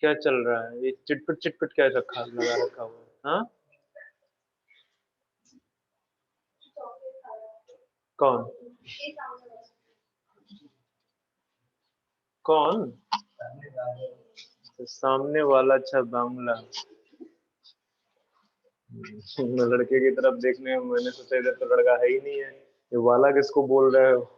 क्या चल रहा है? ये चिटपट चिटपट क्या रखा लगा रखा हुआ है? हाँ, कौन कौन? सामने वाला? अच्छा, बांग्ला। लड़के की तरफ देखने में मैंने सोचा इधर तो लड़का है ही नहीं है, ये वाला किसको बोल रहे हो?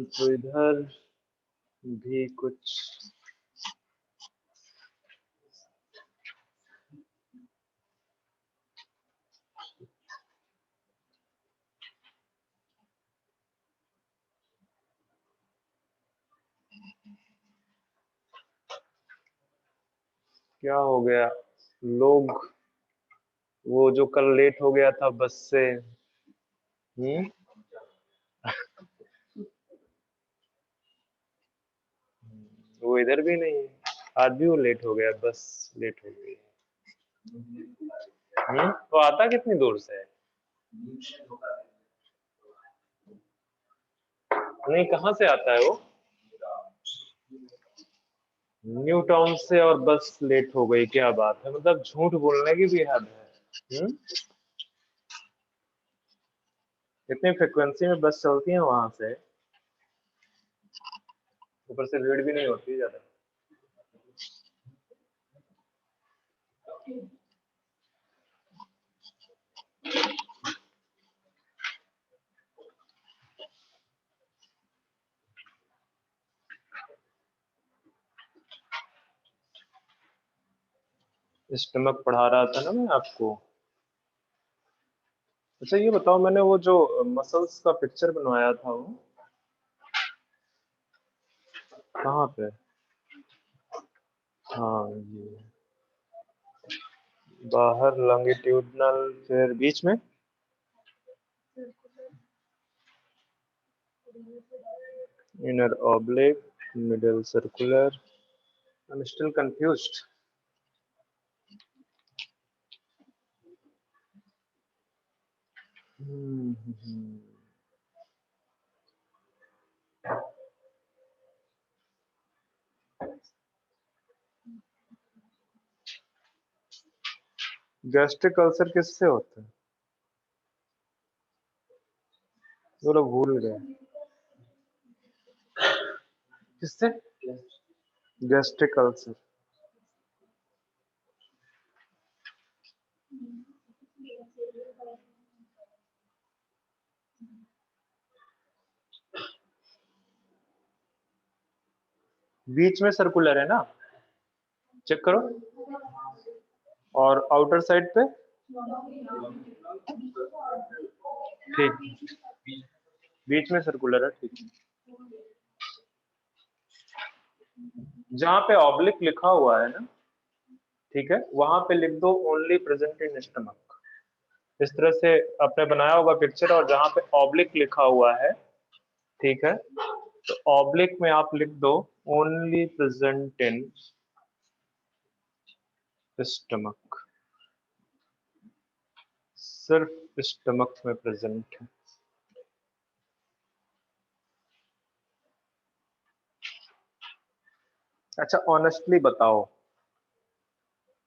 तो इधर भी कुछ क्या हो गया? लोग, वो जो कल लेट हो गया था बस से। वो इधर भी नहीं है, आज भी वो लेट हो गया, बस लेट हो गई। तो आता कितनी दूर से है? नहीं, कहाँ से आता है वो? न्यू टाउन से, और बस लेट हो गई? क्या बात है, मतलब झूठ बोलने की भी हद है। इतनी फ्रिक्वेंसी में बस चलती है वहां से, ऊपर से भीड़ भी नहीं होती ज्यादा। स्टमक पढ़ा रहा था ना मैं आपको। अच्छा ये बताओ, मैंने वो जो मसल्स का पिक्चर बनवाया था वो कहाँ पे? हाँ, ये बाहर लॉन्गिट्यूडनल, फिर बीच में inner oblique, middle circular. I am still confused. Gastric ulcer किससे होता है? वो लोग भूल गए। किससे? Gastric ulcer. बीच में सर्कुलर है ना, चेक करो। और आउटर साइड पे ठीक, बीच में सर्कुलर है, ठीक। जहां पे ऑब्लिक लिखा हुआ है ना, ठीक है, वहां पे लिख दो ओनली प्रेजेंट इन स्टमक। इस तरह से आपने बनाया होगा पिक्चर, और जहां पे ऑब्लिक लिखा हुआ है, ठीक है, तो ऑब्लिक में आप लिख दो ओनली प्रेजेंट इन स्टमक, सिर्फ स्टमक में प्रेजेंट है। अच्छा, ऑनेस्टली बताओ,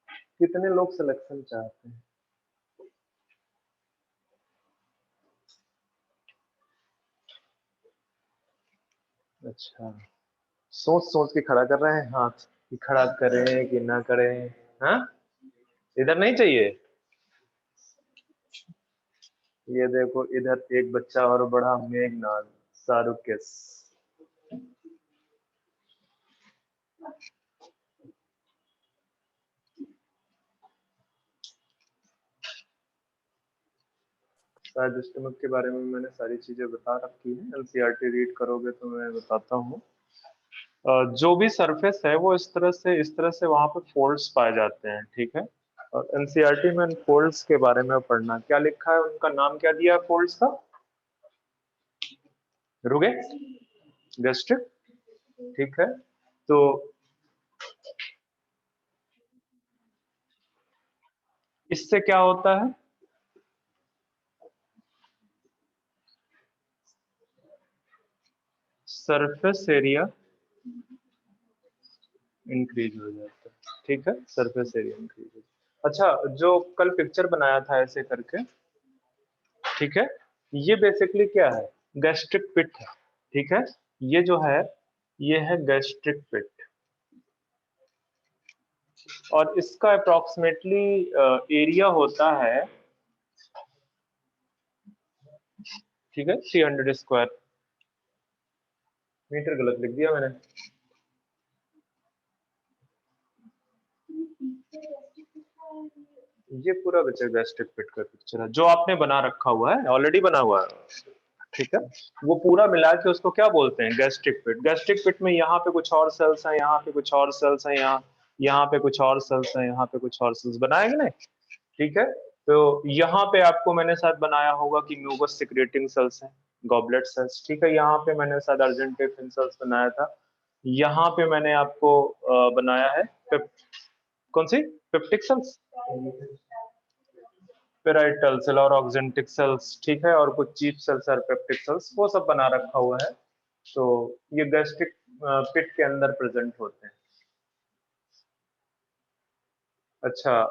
कितने लोग सिलेक्शन चाहते हैं? अच्छा, सोच सोच के खड़ा कर रहे हैं हाथ, कि खड़ा करें कि ना करें। हाँ, इधर नहीं चाहिए? ये देखो, इधर एक बच्चा और बड़ा, मेघनाथ, शाहरुख के। शायद स्टमक के बारे में मैंने सारी चीजें बता रखी है, एनसीईआरटी रीड करोगे तो मैं बताता हूँ। जो भी सरफेस है वो इस तरह से वहां पे फोल्ड्स पाए जाते हैं, ठीक है। और एनसीईआरटी में फोल्ड्स के बारे में पढ़ना, क्या लिखा है, उनका नाम क्या दिया है फोल्ड्स का? रुगे, गैस्ट्रिक, ठीक है। तो इससे क्या होता है? सरफेस एरिया इंक्रीज हो जाता है, ठीक है, सरफेस एरिया इंक्रीज हो जाता है। अच्छा, जो कल पिक्चर बनाया था ऐसे करके, ठीक है, ये बेसिकली क्या है? गैस्ट्रिक पिट है, ठीक है। ये जो है, ये है गैस्ट्रिक पिट, और इसका अप्रोक्सीमेटली एरिया होता है, ठीक है, 300 स्क्वायर मीटर। गलत लिख दिया मैंने। ये पूरा बच्चा गैस्ट्रिक पिट का पिक्चर है जो आपने बना रखा हुआ है, ऑलरेडी बना हुआ है, ठीक है। वो पूरा मिला के उसको क्या बोलते हैं? गैस्ट्रिक पिट। गैस्ट्रिक पिट में यहाँ पे कुछ और सेल्स हैं, यहाँ पे कुछ और सेल्स हैं, यहाँ पे कुछ और सेल्स हैं, यहाँ पे कुछ और सेल्स बनाएंगे ना, ठीक है। तो यहाँ पे आपको मैंने शायद बनाया होगा कि म्यूकस सिक्रेटिंग सेल्स हैं, गॉबलेट सेल्स, ठीक है। यहाँ पे मैंने शायद अर्जेंटिफिन सेल्स बनाया था। यहाँ पे मैंने आपको बनाया है कौन सी? पेप्टिक सेल्स, पेराइटल सेल और ऑक्जेंटिक सेल्स, ठीक है, और कुछ चीफ सेल्स और पेप्टिक सेल्स, वो सब बना रखा हुआ है। तो ये गैस्ट्रिक पिट के अंदर प्रेजेंट होते हैं। अच्छा,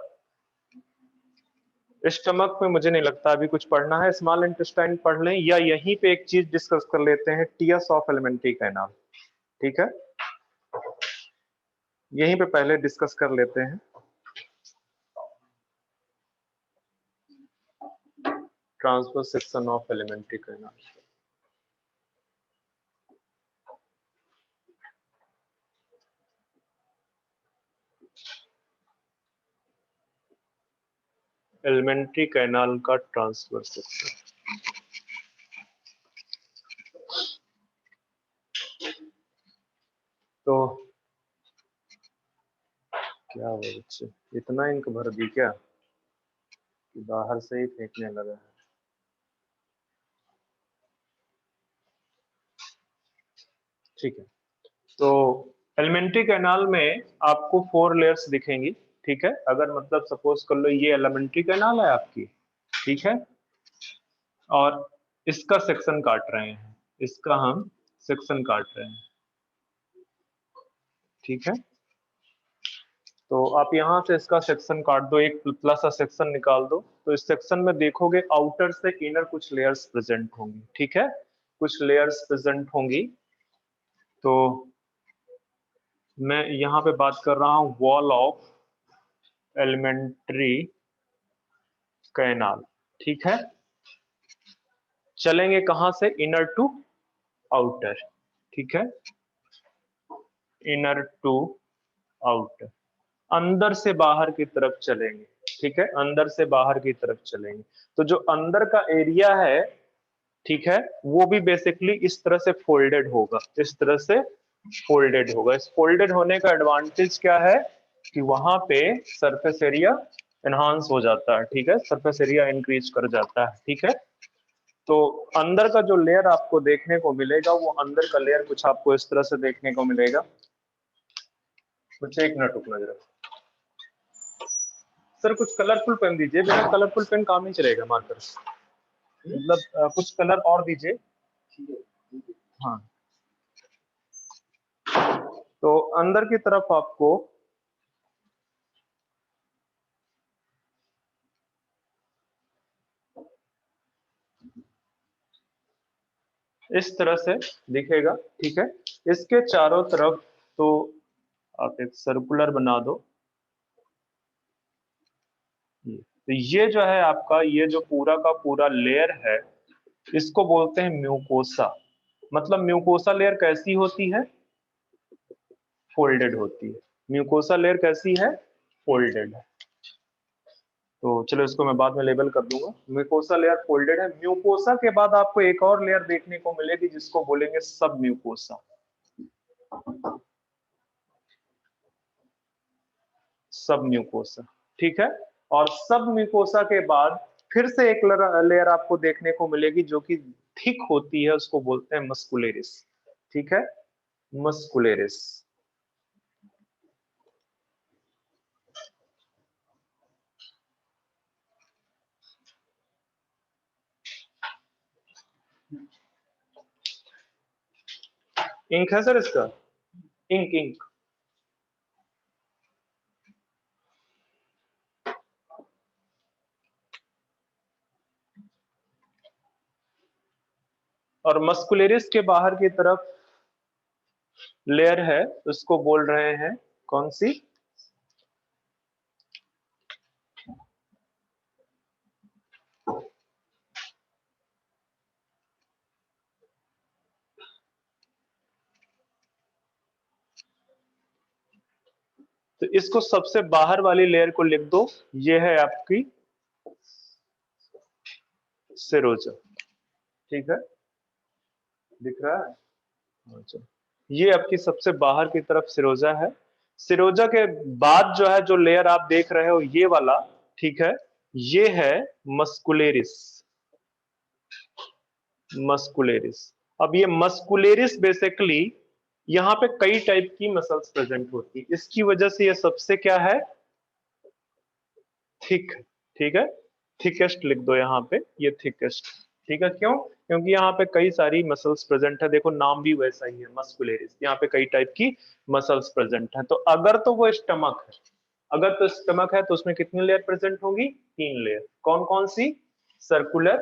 स्टमक में मुझे नहीं लगता अभी कुछ पढ़ना है, स्मॉल इंटेस्टाइन पढ़ लें, या यहीं पे एक चीज डिस्कस कर लेते हैं, टियर्स ऑफ एलिमेंट्री कैनाल, ठीक है, यहीं पे पहले डिस्कस कर लेते हैं। Transverse section of alimentary canal. Alimentary canal का ट्रांसवर्स सेक्शन, तो क्या हुआ बच्चे, इतना इंक भर दी क्या कि बाहर से ही फेंकने लगा है? ठीक है, तो एलिमेंट्री कैनाल में आपको 4 लेयर्स दिखेंगी, ठीक है। अगर मतलब सपोज कर लो ये एलिमेंट्री कैनाल है आपकी, ठीक है, और इसका सेक्शन काट रहे हैं, इसका हम सेक्शन काट रहे हैं, ठीक है। तो आप यहां से इसका सेक्शन काट दो, एक पतला सा सेक्शन निकाल दो, तो इस सेक्शन में देखोगे आउटर से इनर कुछ लेयर्स प्रेजेंट होंगी, ठीक है, कुछ लेयर्स प्रेजेंट होंगी। तो मैं यहाँ पे बात कर रहा हूँ वॉल ऑफ एलिमेंट्री कैनाल, ठीक है। चलेंगे कहां से? इनर टू आउटर, ठीक है, इनर टू आउटर, अंदर से बाहर की तरफ चलेंगे, ठीक है, अंदर से बाहर की तरफ चलेंगे। तो जो अंदर का एरिया है, ठीक है, वो भी बेसिकली इस तरह से फोल्डेड होगा, इस तरह से फोल्डेड होगा। इस फोल्डेड होने का एडवांटेज क्या है कि वहां पे सरफेस एरिया एनहांस हो जाता है, ठीक है, सरफेस एरिया इंक्रीज कर जाता है, ठीक है। तो अंदर का जो लेयर आपको देखने को मिलेगा, वो अंदर का लेयर कुछ आपको इस तरह से देखने को मिलेगा। कुछ एक मिनट रुकना जरा सर, कुछ कलरफुल पेन दीजिए, बिना कलरफुल पेन काम नहीं चलेगा, मार्कर मतलब कुछ कलर और दीजिए। हाँ, तो अंदर की तरफ आपको इस तरह से दिखेगा, ठीक है। इसके चारों तरफ तो आप एक सर्कुलर बना दो। तो ये जो है आपका, ये जो पूरा का पूरा लेयर है, इसको बोलते हैं म्यूकोसा। मतलब म्यूकोसा लेयर कैसी होती है? फोल्डेड होती है। म्यूकोसा लेयर कैसी है? फोल्डेड है। तो चलो इसको मैं बाद में लेबल कर दूंगा। म्यूकोसा लेयर फोल्डेड है। म्यूकोसा के बाद आपको एक और लेयर देखने को मिलेगी जिसको बोलेंगे सब म्यूकोसा। सब म्यूकोसा, ठीक है। और सब म्यूकोसा के बाद फिर से एक लेयर आपको देखने को मिलेगी जो कि थिक होती है, उसको बोलते हैं मस्कुलेरिस, ठीक है, मस्कुलेरिस। इंक है सर इसका? इंक इंक और मस्कुलेरिस के बाहर की तरफ लेयर है, उसको बोल रहे हैं कौन सी? तो इसको सबसे बाहर वाली लेयर को लिख दो, ये है आपकी सेरोजा, ठीक है, दिख रहा है? अच्छा, ये आपकी सबसे बाहर की तरफ सिरोजा है। सिरोजा के बाद जो है, जो लेयर आप देख रहे हो ये वाला, ठीक है, ये है मस्कुलेरिस। मस्कुलेरिस। अब ये मस्कुलेरिस बेसिकली यहाँ पे कई टाइप की मसल्स प्रेजेंट होती है, इसकी वजह से ये सबसे क्या है, थिक, ठीक है, थिकेस्ट लिख दो यहाँ पे, ये थिकेस्ट, ठीक है। क्यों? क्योंकि यहाँ पे कई सारी मसल्स प्रेजेंट है, देखो नाम भी वैसा ही है मस्कुलेरिस, यहाँ पे कई टाइप की मसल्स प्रेजेंट है। तो अगर तो वो स्टमक है, अगर तो स्टमक है तो उसमें कितनी लेयर प्रेजेंट होगी? 3 लेयर। कौन कौन सी? सर्कुलर,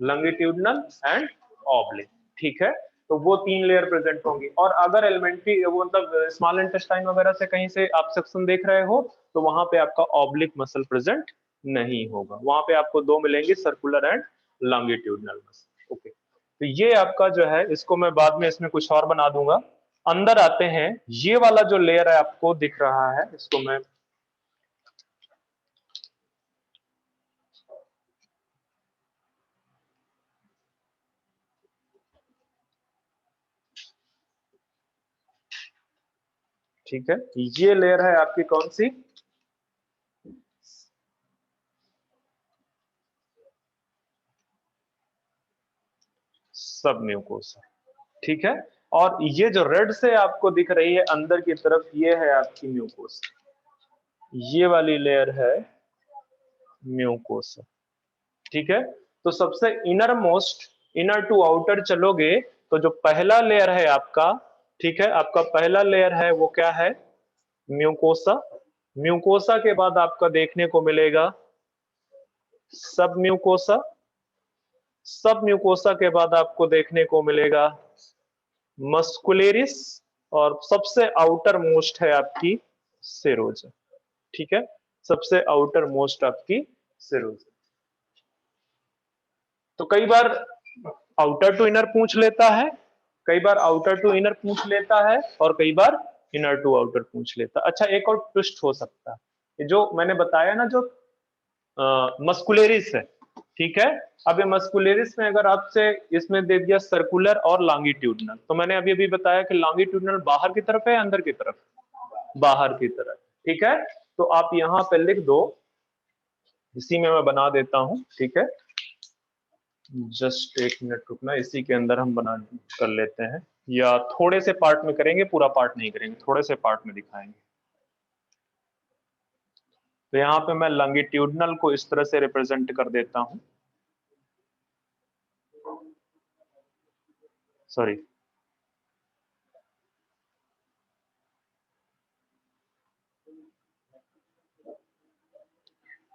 लॉन्गिट्यूडिनल एंड ऑब्लिक, ठीक है। तो वो 3 लेयर प्रेजेंट होंगी। और अगर एलिमेंट्री वो मतलब स्मॉल इंटेस्टाइन वगैरह से कहीं से आप सेक्शन देख रहे हो तो वहां पे आपका ऑब्लिक मसल प्रेजेंट नहीं होगा, वहां पे आपको 2 मिलेंगे, circular and longitudinal muscle. Okay, तो ये आपका जो है, इसको मैं बाद में इसमें कुछ और बना दूंगा। अंदर आते हैं, ये वाला जो लेयर है आपको दिख रहा है, इसको मैं ठीक है, ये लेयर है आपकी कौन सी? सब म्यूकोसा, ठीक है। और ये जो रेड से आपको दिख रही है अंदर की तरफ, ये है आपकी म्यूकोसा, ये वाली लेयर है म्यूकोसा, ठीक है। तो सबसे inner most, inner to outer चलोगे तो जो पहला लेयर है आपका, ठीक है, आपका पहला लेयर है वो क्या है? म्यूकोसा। म्यूकोसा के बाद आपका देखने को मिलेगा सब म्यूकोसा। सब म्यूकोसा के बाद आपको देखने को मिलेगा मस्कुलेरिस। और सबसे आउटर मोस्ट है आपकी सेरोजा, ठीक है, सबसे आउटर मोस्ट आपकी सेरोजा। तो कई बार आउटर टू इनर पूछ लेता है, कई बार आउटर टू इनर पूछ लेता है, और कई बार इनर टू आउटर पूछ लेता है। अच्छा, एक और ट्विस्ट हो सकता है, ये जो मैंने बताया ना, जो मस्कुलेरिस है, ठीक है। अब ये मस्कुलेरिस में अगर आपसे इसमें दे दिया सर्कुलर और लॉन्गिट्यूडिनल, तो मैंने अभी अभी बताया कि लॉन्गिट्यूडिनल बाहर की तरफ है, अंदर की तरफ? बाहर की तरफ, ठीक है। तो आप यहां पे लिख दो, इसी में मैं बना देता हूं, ठीक है, जस्ट 1 मिनट रुकना, इसी के अंदर हम बना कर लेते हैं, या थोड़े से पार्ट में करेंगे, पूरा पार्ट नहीं करेंगे, थोड़े से पार्ट में दिखाएंगे। तो यहाँ पे मैं लॉन्गिट्यूडिनल को इस तरह से रिप्रेजेंट कर देता हूं, सॉरी,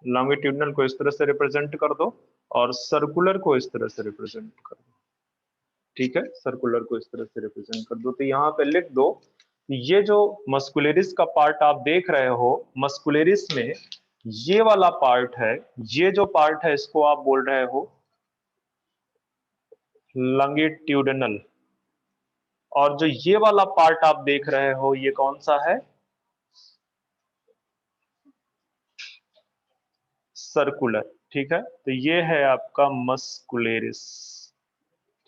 लॉन्गिट्यूडिनल को इस तरह से रिप्रेजेंट कर दो, और सर्कुलर को इस तरह से रिप्रेजेंट कर दो, ठीक है, सर्कुलर को इस तरह से रिप्रेजेंट कर दो। तो यहाँ पे लिख दो, ये जो मस्कुलेरिस का पार्ट आप देख रहे हो, मस्कुलेरिस में ये वाला पार्ट है, ये जो पार्ट है इसको आप बोल रहे हो लॉन्गिट्यूडिनल, और जो ये वाला पार्ट आप देख रहे हो ये कौन सा है? सर्कुलर। ठीक है, तो ये है आपका मस्कुलेरिस।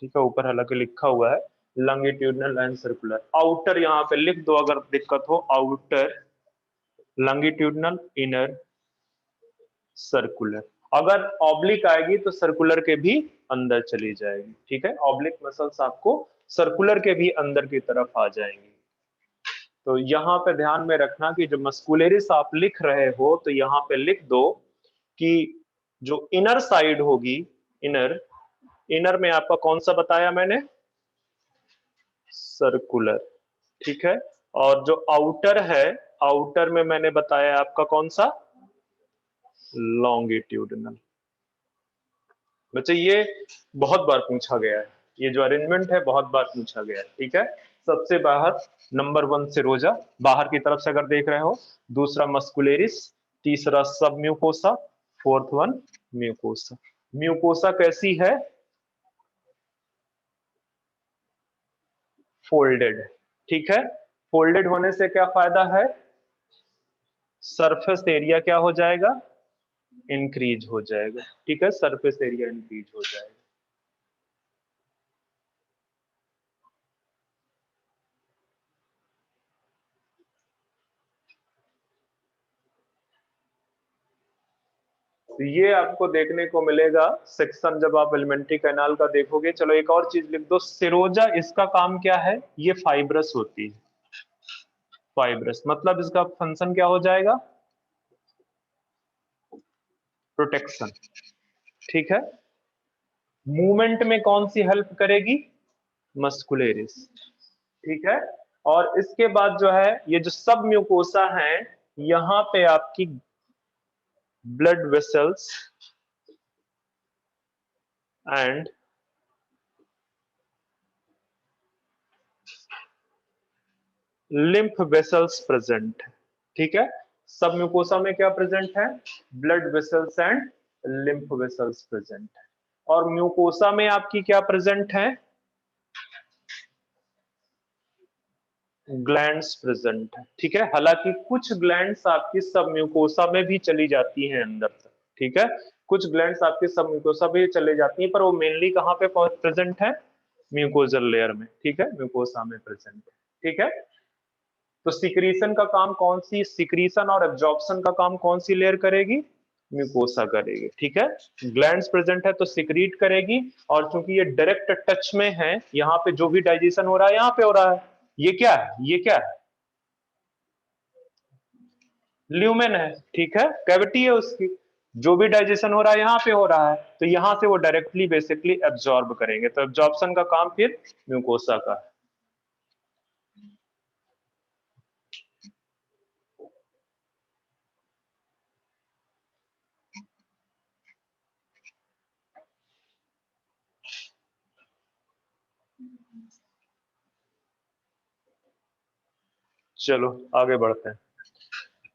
ठीक है, ऊपर हालांकि लिखा हुआ है लॉन्गिट्यूडनल एंड सर्कुलर। आउटर यहाँ पे लिख दो अगर दिक्कत हो, आउटर लॉन्गिट्यूडनल, इनर सर्कुलर। अगर ऑब्लिक आएगी तो सर्कुलर के भी अंदर चली जाएगी। ठीक है, ऑब्लिक मसल्स आपको सर्कुलर के भी अंदर की तरफ आ जाएंगी। तो यहां पे ध्यान में रखना कि जो मस्कुलरिस आप लिख रहे हो तो यहां पे लिख दो कि जो इनर साइड होगी, इनर, इनर में आपका कौन सा बताया मैंने? सर्कुलर। ठीक है, और जो आउटर है, आउटर में मैंने बताया आपका कौन सा? लॉन्गिट्यूडनल। बच्चे ये बहुत बार पूछा गया है, ये जो अरेंजमेंट है बहुत बार पूछा गया है। ठीक है, सबसे बाहर नंबर 1 सेरोजा, बाहर की तरफ से अगर देख रहे हो, दूसरा मस्कुलेरिस, तीसरा सब mucosa, fourth one mucosa. Mucosa कैसी है? फोल्डेड। ठीक है, फोल्डेड होने से क्या फायदा है? सरफेस एरिया क्या हो जाएगा? इंक्रीज हो जाएगा। ठीक है, सरफेस एरिया इंक्रीज हो जाएगा। तो ये आपको देखने को मिलेगा सेक्शन जब आप एलिमेंट्री कैनाल का देखोगे। चलो एक और चीज लिख दो, सिरोजा, इसका काम क्या है? ये फाइब्रस होती है। फाइब्रस मतलब इसका फंक्शन क्या हो जाएगा? प्रोटेक्शन। ठीक है, मूवमेंट में कौन सी हेल्प करेगी? मस्कुलेरिस। ठीक है, और इसके बाद जो है ये जो सब म्यूकोसा है, यहां पे आपकी blood vessels and lymph vessels present है। ठीक है, सब म्यूकोसा में क्या प्रेजेंट है? Blood vessels and lymph vessels present है। और म्यूकोसा में आपकी क्या प्रेजेंट है? ग्लैंड्स प्रेजेंट है। ठीक है, हालांकि कुछ ग्लैंड्स आपकी सब म्यूकोसा में भी चली जाती हैं अंदर तक। ठीक है, कुछ ग्लैंड्स आपके सब म्यूकोसा में चले जाती हैं, पर वो मेनली कहां पे प्रेजेंट है? म्यूकोजल लेयर में। ठीक है, म्यूकोसा में प्रेजेंट है। ठीक है, तो सिक्रीशन का काम कौन सी, सिक्रीशन और एब्जॉर्प्शन का काम कौन सी लेयर करेगी? म्यूकोसा करेगी। ठीक है, ग्लैंड्स प्रेजेंट है तो सिक्रीट करेगी, और चूंकि ये डायरेक्ट टच में है, यहाँ पे जो भी डाइजेशन हो रहा है यहाँ पे हो रहा है। ये क्या है? ये क्या है? ल्यूमेन है। ठीक है, कैविटी है उसकी, जो भी डाइजेशन हो रहा है यहाँ पे हो रहा है, तो यहां से वो डायरेक्टली बेसिकली एब्जॉर्ब करेंगे। तो एब्जॉर्प्शन का काम फिर म्यूकोसा का है। चलो आगे बढ़ते हैं।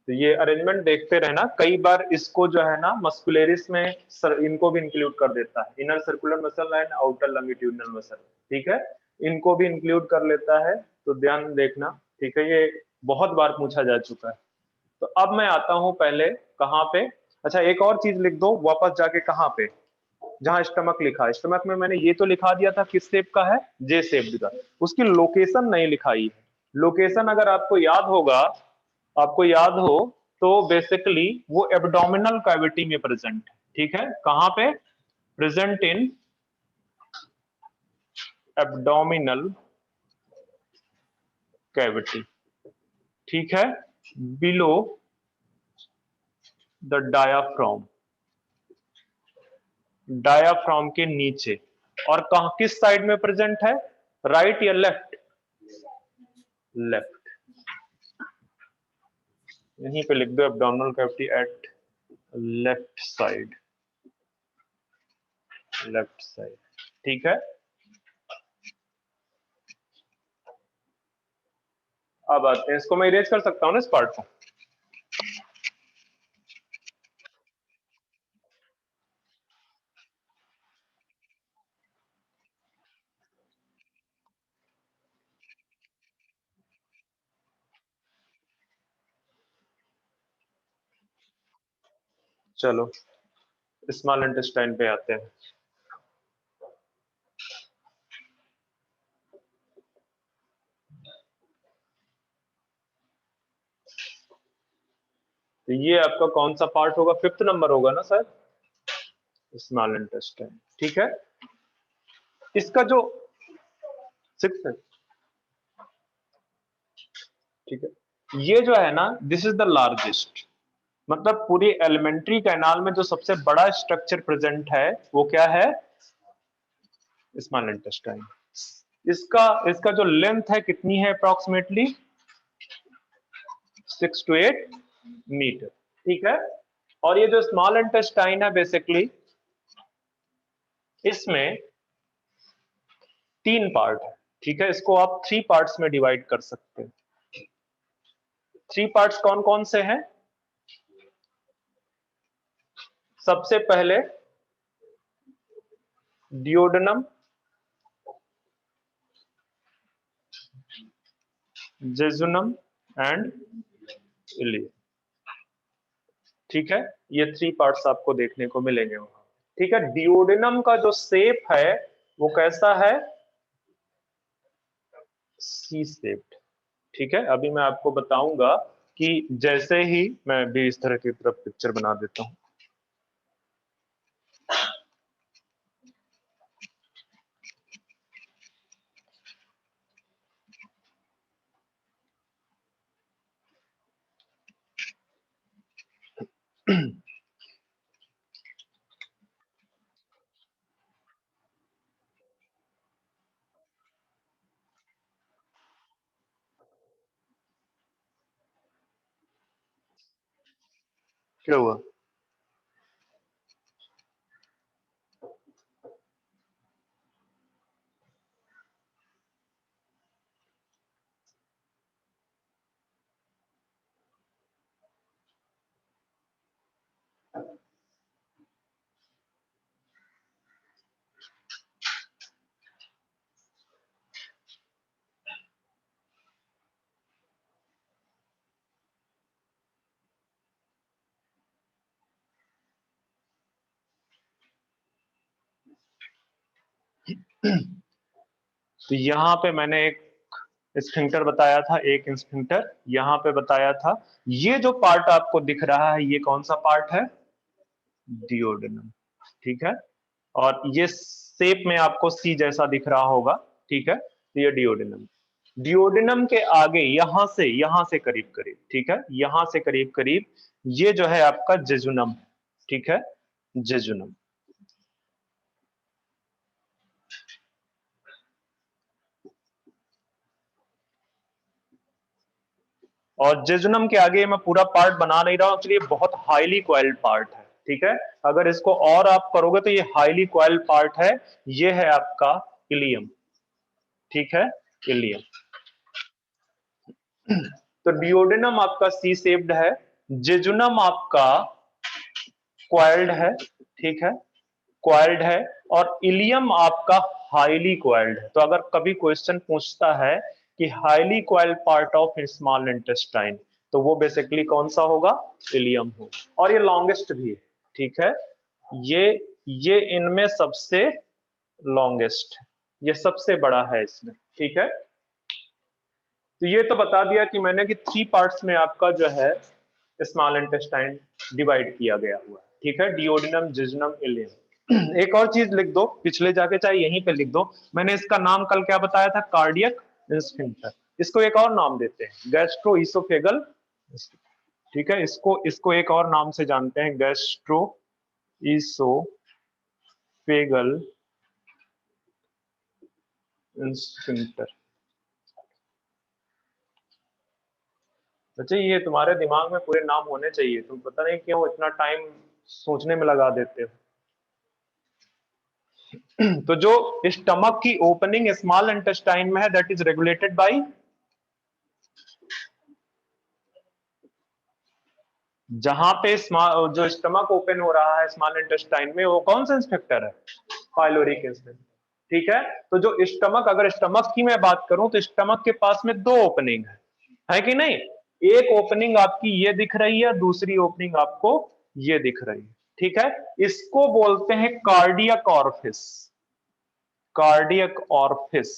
तो ये अरेंजमेंट देखते रहना, कई बार इसको जो है ना मस्कुलेरिस में इनको भी इंक्लूड कर देता है, inner circular muscle and outer longitudinal muscle. ठीक है, इनको भी इंक्लूड कर लेता है, तो ध्यान देखना। ठीक है, ये बहुत बार पूछा जा चुका है। तो अब मैं आता हूं पहले कहाँ पे, अच्छा एक और चीज लिख दो वापस जाके, कहाँ पे? जहां स्टमक लिखा है, स्टमक में मैंने ये तो लिखा दिया था किस शेप का है? जे शेप्ड का। उसकी लोकेशन नहीं लिखाई है। लोकेशन अगर आपको याद होगा, आपको याद हो, तो बेसिकली वो एब्डोमिनल कैविटी में प्रेजेंट है। ठीक है, कहां पे? Present in abdominal cavity. ठीक है, बिलो द डायाफ्राम, डायाफ्राम के नीचे। और कहा किस साइड में प्रेजेंट है? राइट या लेफ्ट? लेफ्ट। यहीं पे लिख दो abdominal cavity at left side, left side. ठीक है, अब आते हैं, इसको मैं इरेज कर सकता हूं ना इस पार्ट को? चलो स्मॉल इंटेस्टाइन पे आते हैं। तो ये आपका कौन सा पार्ट होगा? 5th नंबर होगा ना सर, स्मॉल इंटेस्टाइन। ठीक है, इसका जो 6th है, ठीक है, ये जो है ना, दिस इज द लार्जेस्ट, मतलब पूरी एलिमेंट्री कैनाल में जो सबसे बड़ा स्ट्रक्चर प्रेजेंट है वो क्या है? Small intestine. इसका इसका जो लेंथ है कितनी है अप्रोक्सीमेटली? 6 to 8 metre. ठीक है, और ये जो स्मॉल इंटेस्टाइन है बेसिकली इसमें 3 पार्ट है। ठीक है, इसको आप 3 पार्ट्स में डिवाइड कर सकते हैं। 3 पार्ट्स कौन कौन से हैं? सबसे पहले डियोडेनम, जेजुनम एंड इलियम। ठीक है, ये 3 पार्ट्स आपको देखने को मिलेंगे वहां। ठीक है, डियोडेनम का जो शेप है वो कैसा है? C shaped. ठीक है, अभी मैं आपको बताऊंगा कि जैसे ही मैं भी इस तरह की तरफ पिक्चर बना देता हूं। क्या हुआ? तो यहां पे मैंने एक स्फिंक्टर बताया था, एक स्फिंक्टर यहां पे बताया था। ये जो पार्ट आपको दिख रहा है ये कौन सा पार्ट है? डियोडेनम। ठीक है, और ये शेप में आपको सी जैसा दिख रहा होगा। ठीक है, तो ये डियोडेनम। डियोडेनम के आगे यहां से करीब करीब, ठीक है, यहां से करीब करीब ये जो है आपका जेजुनम। ठीक है, जेजुनम। और जेजुनम के आगे मैं पूरा पार्ट बना नहीं रहा हूं, एक्चुअली बहुत हाईली क्वाइल्ड पार्ट है। ठीक है, अगर इसको और आप करोगे तो ये हाईली क्वाइल्ड पार्ट है। ये है आपका इलियम। ठीक है, इलियम। तो डियोडेनम आपका सी शेप्ड है, जेजुनम आपका क्वाइल्ड है। ठीक है, क्वाइल्ड है, और इलियम आपका हाईली क्वाइल्ड है। तो अगर कभी क्वेश्चन पूछता है कि highly coiled part of small intestine, तो वो बेसिकली कौन सा होगा? इलियम हो। और ये लॉन्गेस्ट भी है। ठीक है, ये ये इनमें सबसे लॉन्गेस्ट, ये सबसे बड़ा है इसमें। ठीक है, तो ये तो बता दिया कि मैंने कि 3 पार्ट्स में आपका जो है स्मॉल इंटेस्टाइन डिवाइड किया गया हुआ है। ठीक है, डियोडिनम, जिजनम, इलियम। एक और चीज लिख दो, पिछले जाके चाहे यहीं पे लिख दो, मैंने इसका नाम कल क्या बताया था? Cardiac sphincter. इसको एक और नाम देते हैं, गैस्ट्रो इसोफेगल। ठीक है, इसको इसको एक और नाम से जानते हैं, गैस्ट्रो इसोफेगल स्फिंक्टर। अच्छा, ये तुम्हारे दिमाग में पूरे नाम होने चाहिए, तुम पता नहीं क्यों इतना टाइम सोचने में लगा देते हो। तो जो स्टमक की ओपनिंग स्मॉल इंटेस्टाइन में है दैट इज रेगुलेटेड बाय, जहां पे जो स्टमक ओपन हो रहा है स्मॉल इंटेस्टाइन में, वो कौन सा इंस्पेक्टर है? Pyloric inspector. ठीक है, तो जो स्टमक, अगर स्टमक की मैं बात करूं तो स्टमक के पास में 2 ओपनिंग है कि नहीं? एक ओपनिंग आपकी ये दिख रही है, दूसरी ओपनिंग आपको ये दिख रही है, ठीक है। इसको बोलते हैं कार्डियक ऑर्फिस, कार्डियक ऑर्फिस,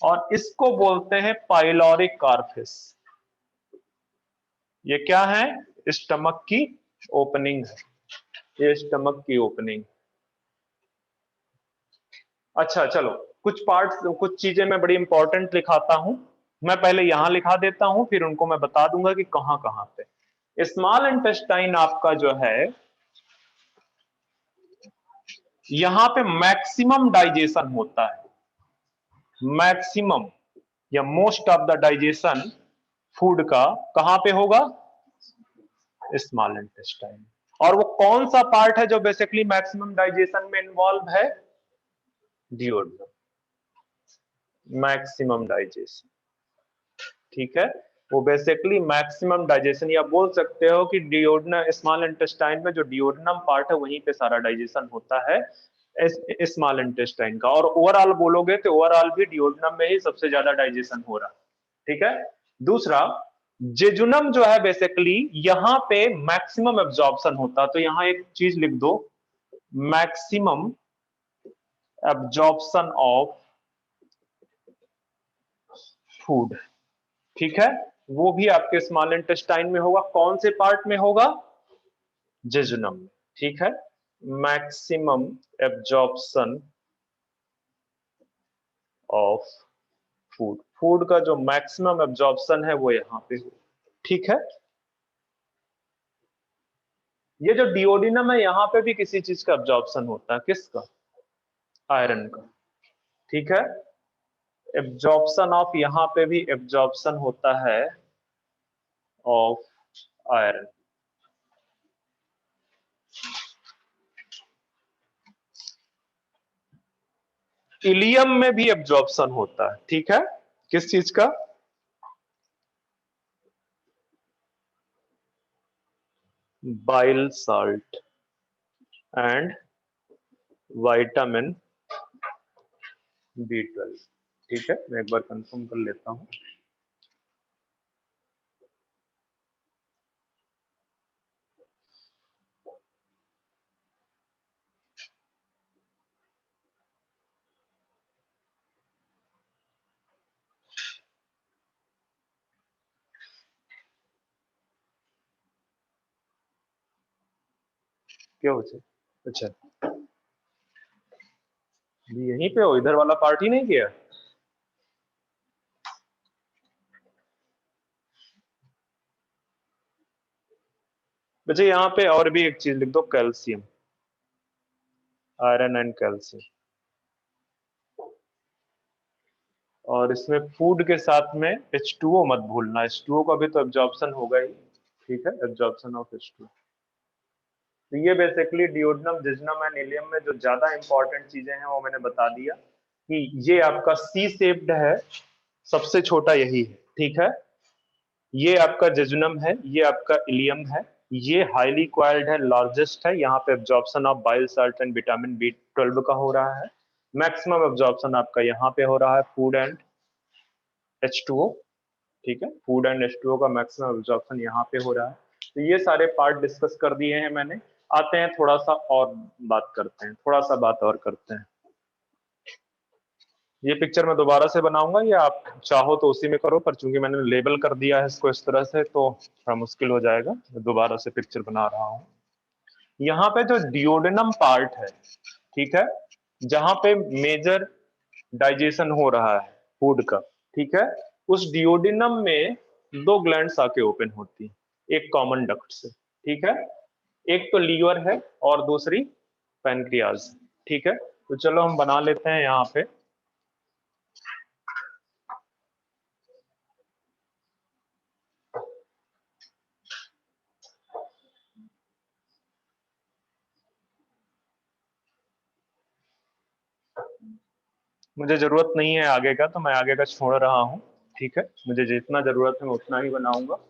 और इसको बोलते हैं पाइलोरिक ऑर्फिस। ये क्या है? स्टमक की ओपनिंग है, ये स्टमक की ओपनिंग। अच्छा चलो, कुछ पार्ट्स, कुछ चीजें मैं बड़ी इंपॉर्टेंट लिखाता हूं। मैं पहले यहां लिखा देता हूं, फिर उनको मैं बता दूंगा कि कहां कहां पे। स्मॉल इंटेस्टाइन आपका जो है, यहां पे मैक्सिमम डाइजेशन होता है। मैक्सिमम या most of the digestion food का कहां पे होगा? Small intestine. और वो कौन सा पार्ट है जो बेसिकली मैक्सिमम डाइजेशन में इन्वॉल्व है? डियोडनम, मैक्सिमम डाइजेशन, ठीक है। वो बेसिकली मैक्सिमम डाइजेशन, या बोल सकते हो कि डियोडनम, स्मॉल इंटेस्टाइन में जो डियोडनम पार्ट है वहीं पे सारा डाइजेशन होता है स्मॉल इंटेस्टाइन का। और ओवरऑल बोलोगे तो ओवरऑल भी डियोडनम में ही सबसे ज्यादा डाइजेशन हो रहा है, ठीक है। दूसरा, जेजुनम जो है बेसिकली यहां पे मैक्सिमम एब्जॉर्प्शन होता है। तो यहां एक चीज लिख दो, मैक्सिमम एब्जॉर्प्शन ऑफ फूड, ठीक है। वो भी आपके स्मॉल इंटेस्टाइन में होगा। कौन से पार्ट में होगा? जेजुनम में, ठीक है। Maximum absorption of food, food का जो मैक्सिमम एब्जॉर्प्शन है वो यहां पे हो, ठीक है। ये जो डिओडिनम है यहां पे भी किसी चीज का एब्जॉर्प्शन होता है, किसका? आयरन का, ठीक है। एब्जॉर्प्शन ऑफ, यहां पे भी एब्जॉर्प्शन होता है ऑफ आयरन। इलियम में भी एब्जॉर्प्शन होता है, ठीक है। किस चीज का? Bile salt and vitamin B12, ठीक है। मैं एक बार कंफर्म कर लेता हूं। क्या हो जाए? अच्छा, यहीं पे हो, इधर वाला पार्ट ही नहीं किया? बच्चे यहाँ पे और भी एक चीज लिख दो, कैल्शियम, आयरन एंड कैल्शियम। और इसमें फूड के साथ में H2O मत भूलना, H2O का भी तो एब्जॉर्प्शन होगा ही, ठीक है। Absorption of H2O। तो ये बेसिकली डिओडनम, जिजनम एंड इलियम में जो ज्यादा इंपॉर्टेंट चीजें हैं वो मैंने बता दिया कि ये आपका सी शेप्ड है, सबसे छोटा यही है, ठीक है। ये आपका जेजुनम है, ये आपका इलियम है, ये हाईली क्वाइल्ड है, लार्जेस्ट है। यहाँ पे absorption of bile salt and vitamin B12 का हो रहा है। मैक्सिमम एब्जॉर्प्शन आपका यहाँ पे हो रहा है फूड एंड H2O, ठीक है। फूड एंड H2O का मैक्सिमम एब्जॉर्प्शन यहाँ पे हो रहा है। तो ये सारे पार्ट डिस्कस कर दिए हैं मैंने। आते हैं थोड़ा सा और बात करते हैं, थोड़ा सा बात और करते हैं। ये पिक्चर मैं दोबारा से बनाऊंगा या आप चाहो तो उसी में करो, पर चूंकि मैंने लेबल कर दिया है इसको इस तरह से तो थोड़ा मुश्किल हो जाएगा। मैं दोबारा से पिक्चर बना रहा हूँ। यहाँ पे जो डिओडेनम पार्ट है, ठीक है, जहां पे मेजर डाइजेशन हो रहा है फूड का, ठीक है, उस डिओडिनम में दो ग्लैंड्स आके ओपन होती हैं एक कॉमन डक्ट से, ठीक है। एक तो लीवर है और दूसरी पैनक्रियाज, ठीक है। तो चलो हम बना लेते हैं यहाँ पे। मुझे जरूरत नहीं है आगे का, तो मैं आगे का छोड़ रहा हूँ, ठीक है। मुझे जितना जरूरत है मैं उतना ही बनाऊंगा।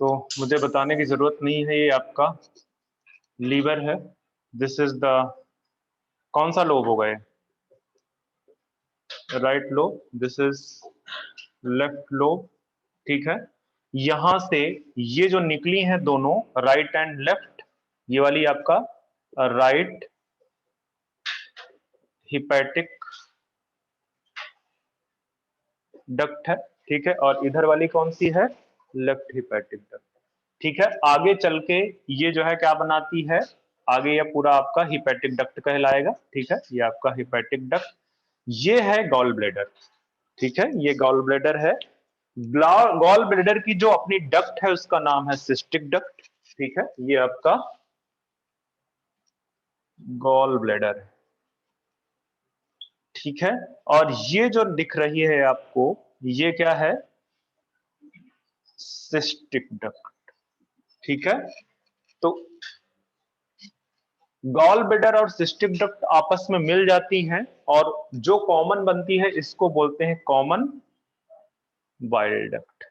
तो मुझे बताने की जरूरत नहीं है, ये आपका लीवर है। दिस इज द, कौन सा लोब होगा ये? Right lobe. This is left lobe. ठीक है, यहां से ये जो निकली हैं दोनों, राइट एंड लेफ्ट, ये वाली आपका राइट हिपैटिक डक्ट है। ठीक है, और इधर वाली कौन सी है? Left hepatic duct. ठीक है, आगे चल के ये जो है क्या बनाती है? आगे ये पूरा आपका हिपैटिक डक्ट कहलाएगा। ठीक है, ये आपका हिपैटिक डक्ट, ये है गॉल ब्लेडर। ठीक है, ये गॉल ब्लेडर है। गॉल ब्लेडर की जो अपनी डक्ट है उसका नाम है सिस्टिक डक्ट। ठीक है, ये आपका गॉल ब्लेडर है। ठीक है, और ये जो दिख रही है आपको, ये क्या है? Cystic duct. ठीक है, तो गॉल ब्लेडर और सिस्टिक डक्ट आपस में मिल जाती हैं और जो कॉमन बनती है इसको बोलते हैं कॉमन बाइल डक्ट।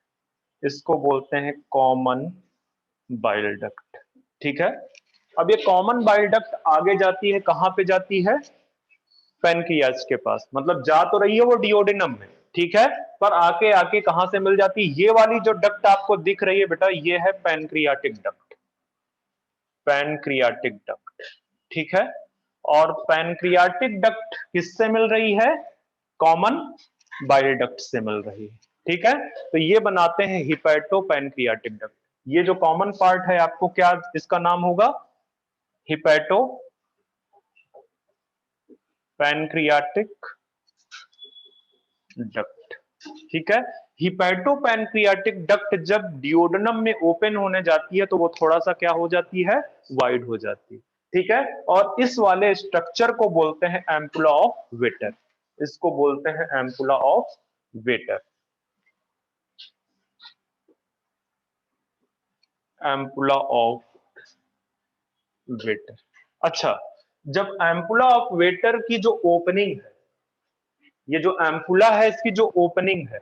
इसको बोलते हैं कॉमन बाइल डक्ट। ठीक है, अब ये कॉमन बाइल डक्ट आगे जाती है, कहां पे जाती है? पैनक्रियाज के पास। मतलब जा तो रही है वो डिओडिनम में, ठीक है, पर आके आके कहां से मिल जाती है? ये वाली जो डक्ट आपको दिख रही है बेटा, ये है पैनक्रियाटिक डक्ट। Pancreatic duct. ठीक है, और पैनक्रियाटिक डक्ट किससे मिल रही है? कॉमन बाइल डक्ट से मिल रही है। ठीक है, तो ये बनाते हैं हिपैटो पैनक्रियाटिक डक्ट। ये जो कॉमन पार्ट है आपको क्या इसका नाम होगा? Hepato pancreatic duct. ठीक है, हिपैटोपैनक्रियाटिक डक्ट जब डिओडनम में ओपन होने जाती है तो वो थोड़ा सा क्या हो जाती है? वाइड हो जाती है। ठीक है, और इस वाले स्ट्रक्चर को बोलते हैं एम्पुला ऑफ वेटर। इसको बोलते हैं ampulla of waiter. Ampulla of waiter. अच्छा, जब एम्पुला ऑफ वेटर की जो ओपनिंग है, ये जो एम्पुला है इसकी जो ओपनिंग है,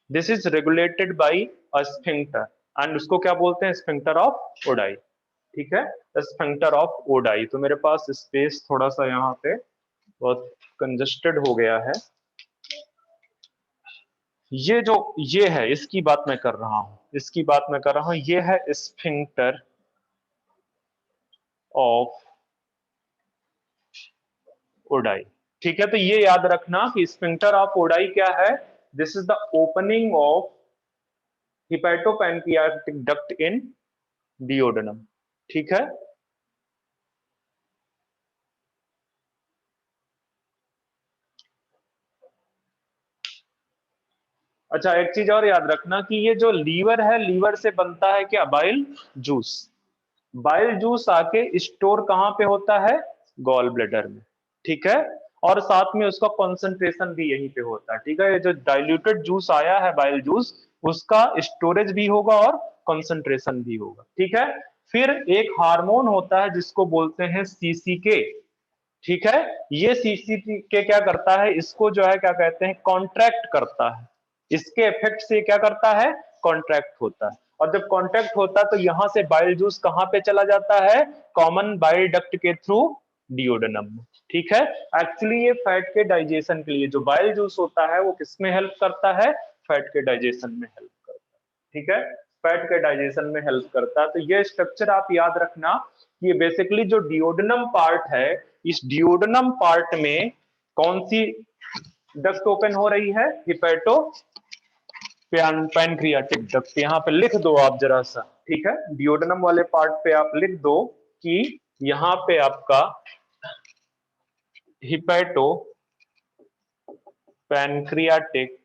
this is regulated by a sphincter, and उसको क्या बोलते हैं? Sphincter of Oddi. ठीक है, स्फिंक्टर ऑफ ओडाई। तो मेरे पास स्पेस थोड़ा सा यहाँ पे बहुत कंजस्टेड हो गया है। ये जो ये है इसकी बात मैं कर रहा हूं, इसकी बात मैं कर रहा हूं, ये है स्फिंक्टर ऑफ ओडाई। ठीक है, तो ये याद रखना कि स्फिंक्टर ऑफ ओडाई क्या है? This is the opening of hepatopancreatic duct in duodenum. ठीक है, अच्छा एक चीज और याद रखना कि ये जो लीवर है, लीवर से बनता है क्या? Bile juice. बाइल जूस आके स्टोर कहां पे होता है? गॉल ब्लेडर में। ठीक है, और साथ में उसका कंसंट्रेशन भी यहीं पे होता है। ठीक है, ये जो डाइल्यूटेड जूस आया है बाइल जूस, उसका स्टोरेज भी होगा और कंसंट्रेशन भी होगा। ठीक है, फिर एक हार्मोन होता है जिसको बोलते हैं सीसीके। ठीक है, ये सीसीके क्या करता है? इसको जो है क्या कहते हैं? कॉन्ट्रैक्ट करता है। इसके इफेक्ट से क्या करता है? कॉन्ट्रैक्ट होता है, और जब कॉन्ट्रैक्ट होता है तो यहां से बाइल जूस कहां पे चला जाता है? कॉमन बाइल डक्ट के थ्रू डिओडनम में। ठीक है, एक्चुअली ये फैट के डाइजेशन के लिए जो बाइल जूस होता है वो किसमें हेल्प करता है? फैट के डाइजेशन में हेल्प करता है। ठीक है, फैट के डाइजेशन में हेल्प करता है। तो ये स्ट्रक्चर आप याद रखना कि ये बेसिकली जो डिओडनम पार्ट है, इस डिओडनम पार्ट में कौन सी डक्ट ओपन हो रही है? Hepato pancreatic duct. यहां पे लिख दो आप जरा सा। ठीक है, डिओडनम वाले पार्ट पे आप लिख दो कि यहां पे आपका hepato pancreatic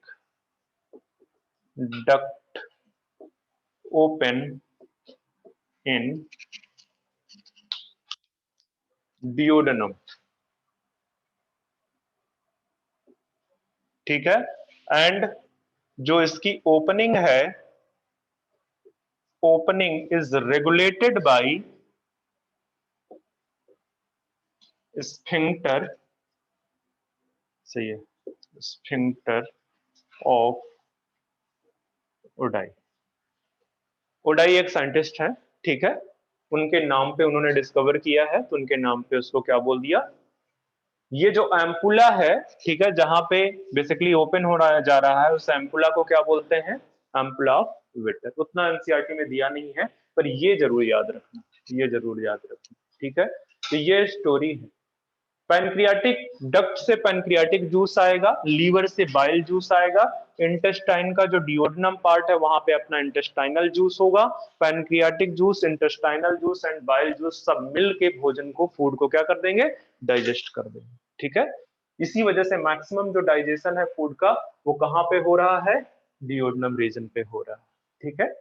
duct open in duodenum. ठीक है, एंड जो इसकी ओपनिंग है, opening is regulated by sphincter. सही है, स्फिंक्टर ऑफ ओडाई। ओडाई एक साइंटिस्ट है, ठीक है, उनके नाम पे उन्होंने डिस्कवर किया है, तो उनके नाम पे उसको क्या बोल दिया। ये जो एम्पुला है, ठीक है, जहां पे बेसिकली ओपन हो रहा जा रहा है, उस एम्पुला को क्या बोलते हैं, एम्पुला ऑफ विटर। उतना एनसीईआरटी में दिया नहीं है, पर ये जरूर याद रखना, ये जरूर याद रखना, ठीक है। तो ये स्टोरी है। पैनक्रियाटिक डक्ट से पैनक्रियाटिक जूस आएगा, लीवर से बाइल जूस आएगा, इंटेस्टाइन का जो डिओडनम पार्ट है वहां पे अपना इंटेस्टाइनल जूस होगा। Pancreatic juice, intestinal juice and bile juice सब मिल के भोजन को, फूड को क्या कर देंगे, डाइजेस्ट कर देंगे, ठीक है। इसी वजह से मैक्सिमम जो डाइजेशन है फूड का वो कहां पे हो रहा है, डिओडनम रीजन पे हो रहा है, ठीक है।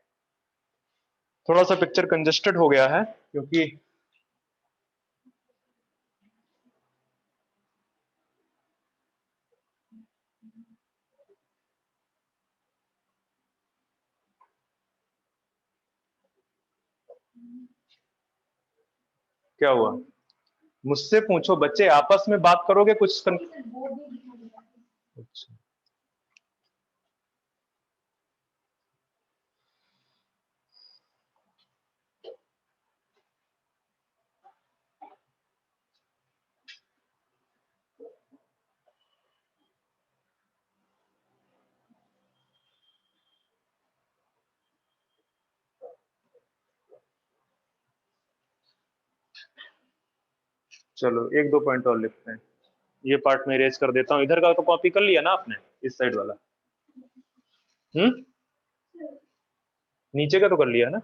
थोड़ा सा पिक्चर कंजेस्टेड हो गया है क्योंकि क्या हुआ, मुझसे पूछो बच्चे, आपस में बात करोगे कुछ अच्छा, चलो एक दो पॉइंट और लिखते हैं। ये पार्ट मैं इरेज कर देता हूँ, इधर का तो कॉपी कर लिया ना आपने, इस साइड वाला। हम्म, नीचे का तो कर लिया ना।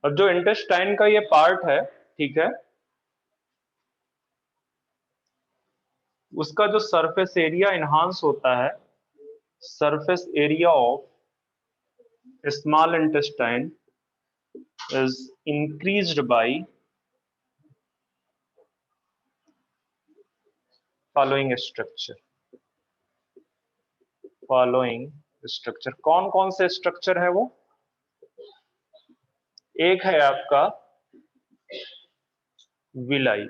अब जो इंटेस्टाइन का ये पार्ट है, ठीक है, उसका जो सरफेस एरिया इनहांस होता है, surface area of small intestine is increased by following structure. Following structure कौन कौन से स्ट्रक्चर है वो, एक है आपका विलाई,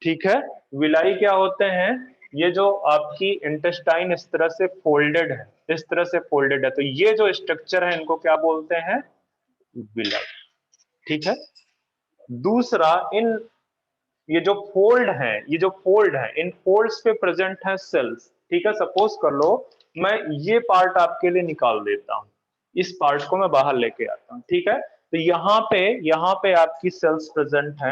ठीक है। विलाई क्या होते हैं, ये जो आपकी इंटेस्टाइन इस तरह से फोल्डेड है, इस तरह से फोल्डेड है, तो ये जो स्ट्रक्चर है इनको क्या बोलते हैं, विलाई, ठीक है। दूसरा, इन ये जो फोल्ड है, ये जो फोल्ड है, इन फोल्ड्स पे प्रेजेंट है सेल्स, ठीक है। सपोज कर लो मैं ये पार्ट आपके लिए निकाल देता हूं, इस पार्ट को मैं बाहर लेके आता हूं, ठीक है। तो यहाँ पे आपकी सेल्स प्रेजेंट है,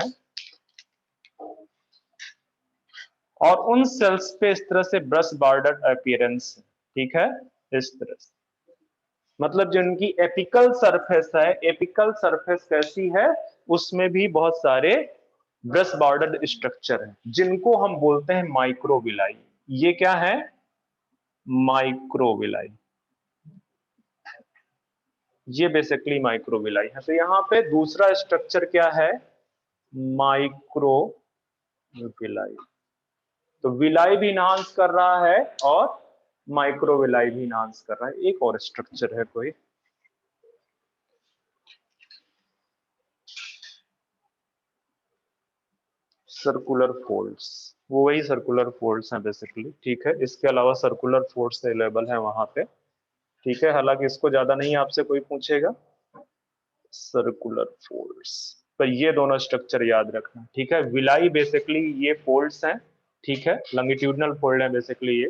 और उन सेल्स पे इस तरह से ब्रश बॉर्डर अपीयरेंस, ठीक है, इस तरह से। मतलब जो इनकी एपिकल सरफेस है, एपिकल सरफेस कैसी है, उसमें भी बहुत सारे ब्रश बॉर्डर स्ट्रक्चर है, जिनको हम बोलते हैं माइक्रोविलाई। ये क्या है, माइक्रोविलाई, ये बेसिकली माइक्रोविलाई है। तो यहाँ पे दूसरा स्ट्रक्चर क्या है, माइक्रोविलाई। तो विलाई भी इनहांस कर रहा है और माइक्रोविलाई भी इनहांस कर रहा है। एक और स्ट्रक्चर है कोई, सर्कुलर फोल्ड्स, वो वही सर्कुलर फोल्ड्स हैं बेसिकली, ठीक है। इसके अलावा सर्कुलर फोल्ड्स अवेलेबल है वहां पे, ठीक है, हालांकि इसको ज्यादा नहीं आपसे कोई पूछेगा, सर्कुलर फोल्ड्स। पर ये दोनों स्ट्रक्चर याद रखना, ठीक है। विलाई बेसिकली ये फोल्ड्स हैं, ठीक है, लंगिट्यूडनल फोल्ड है बेसिकली ये,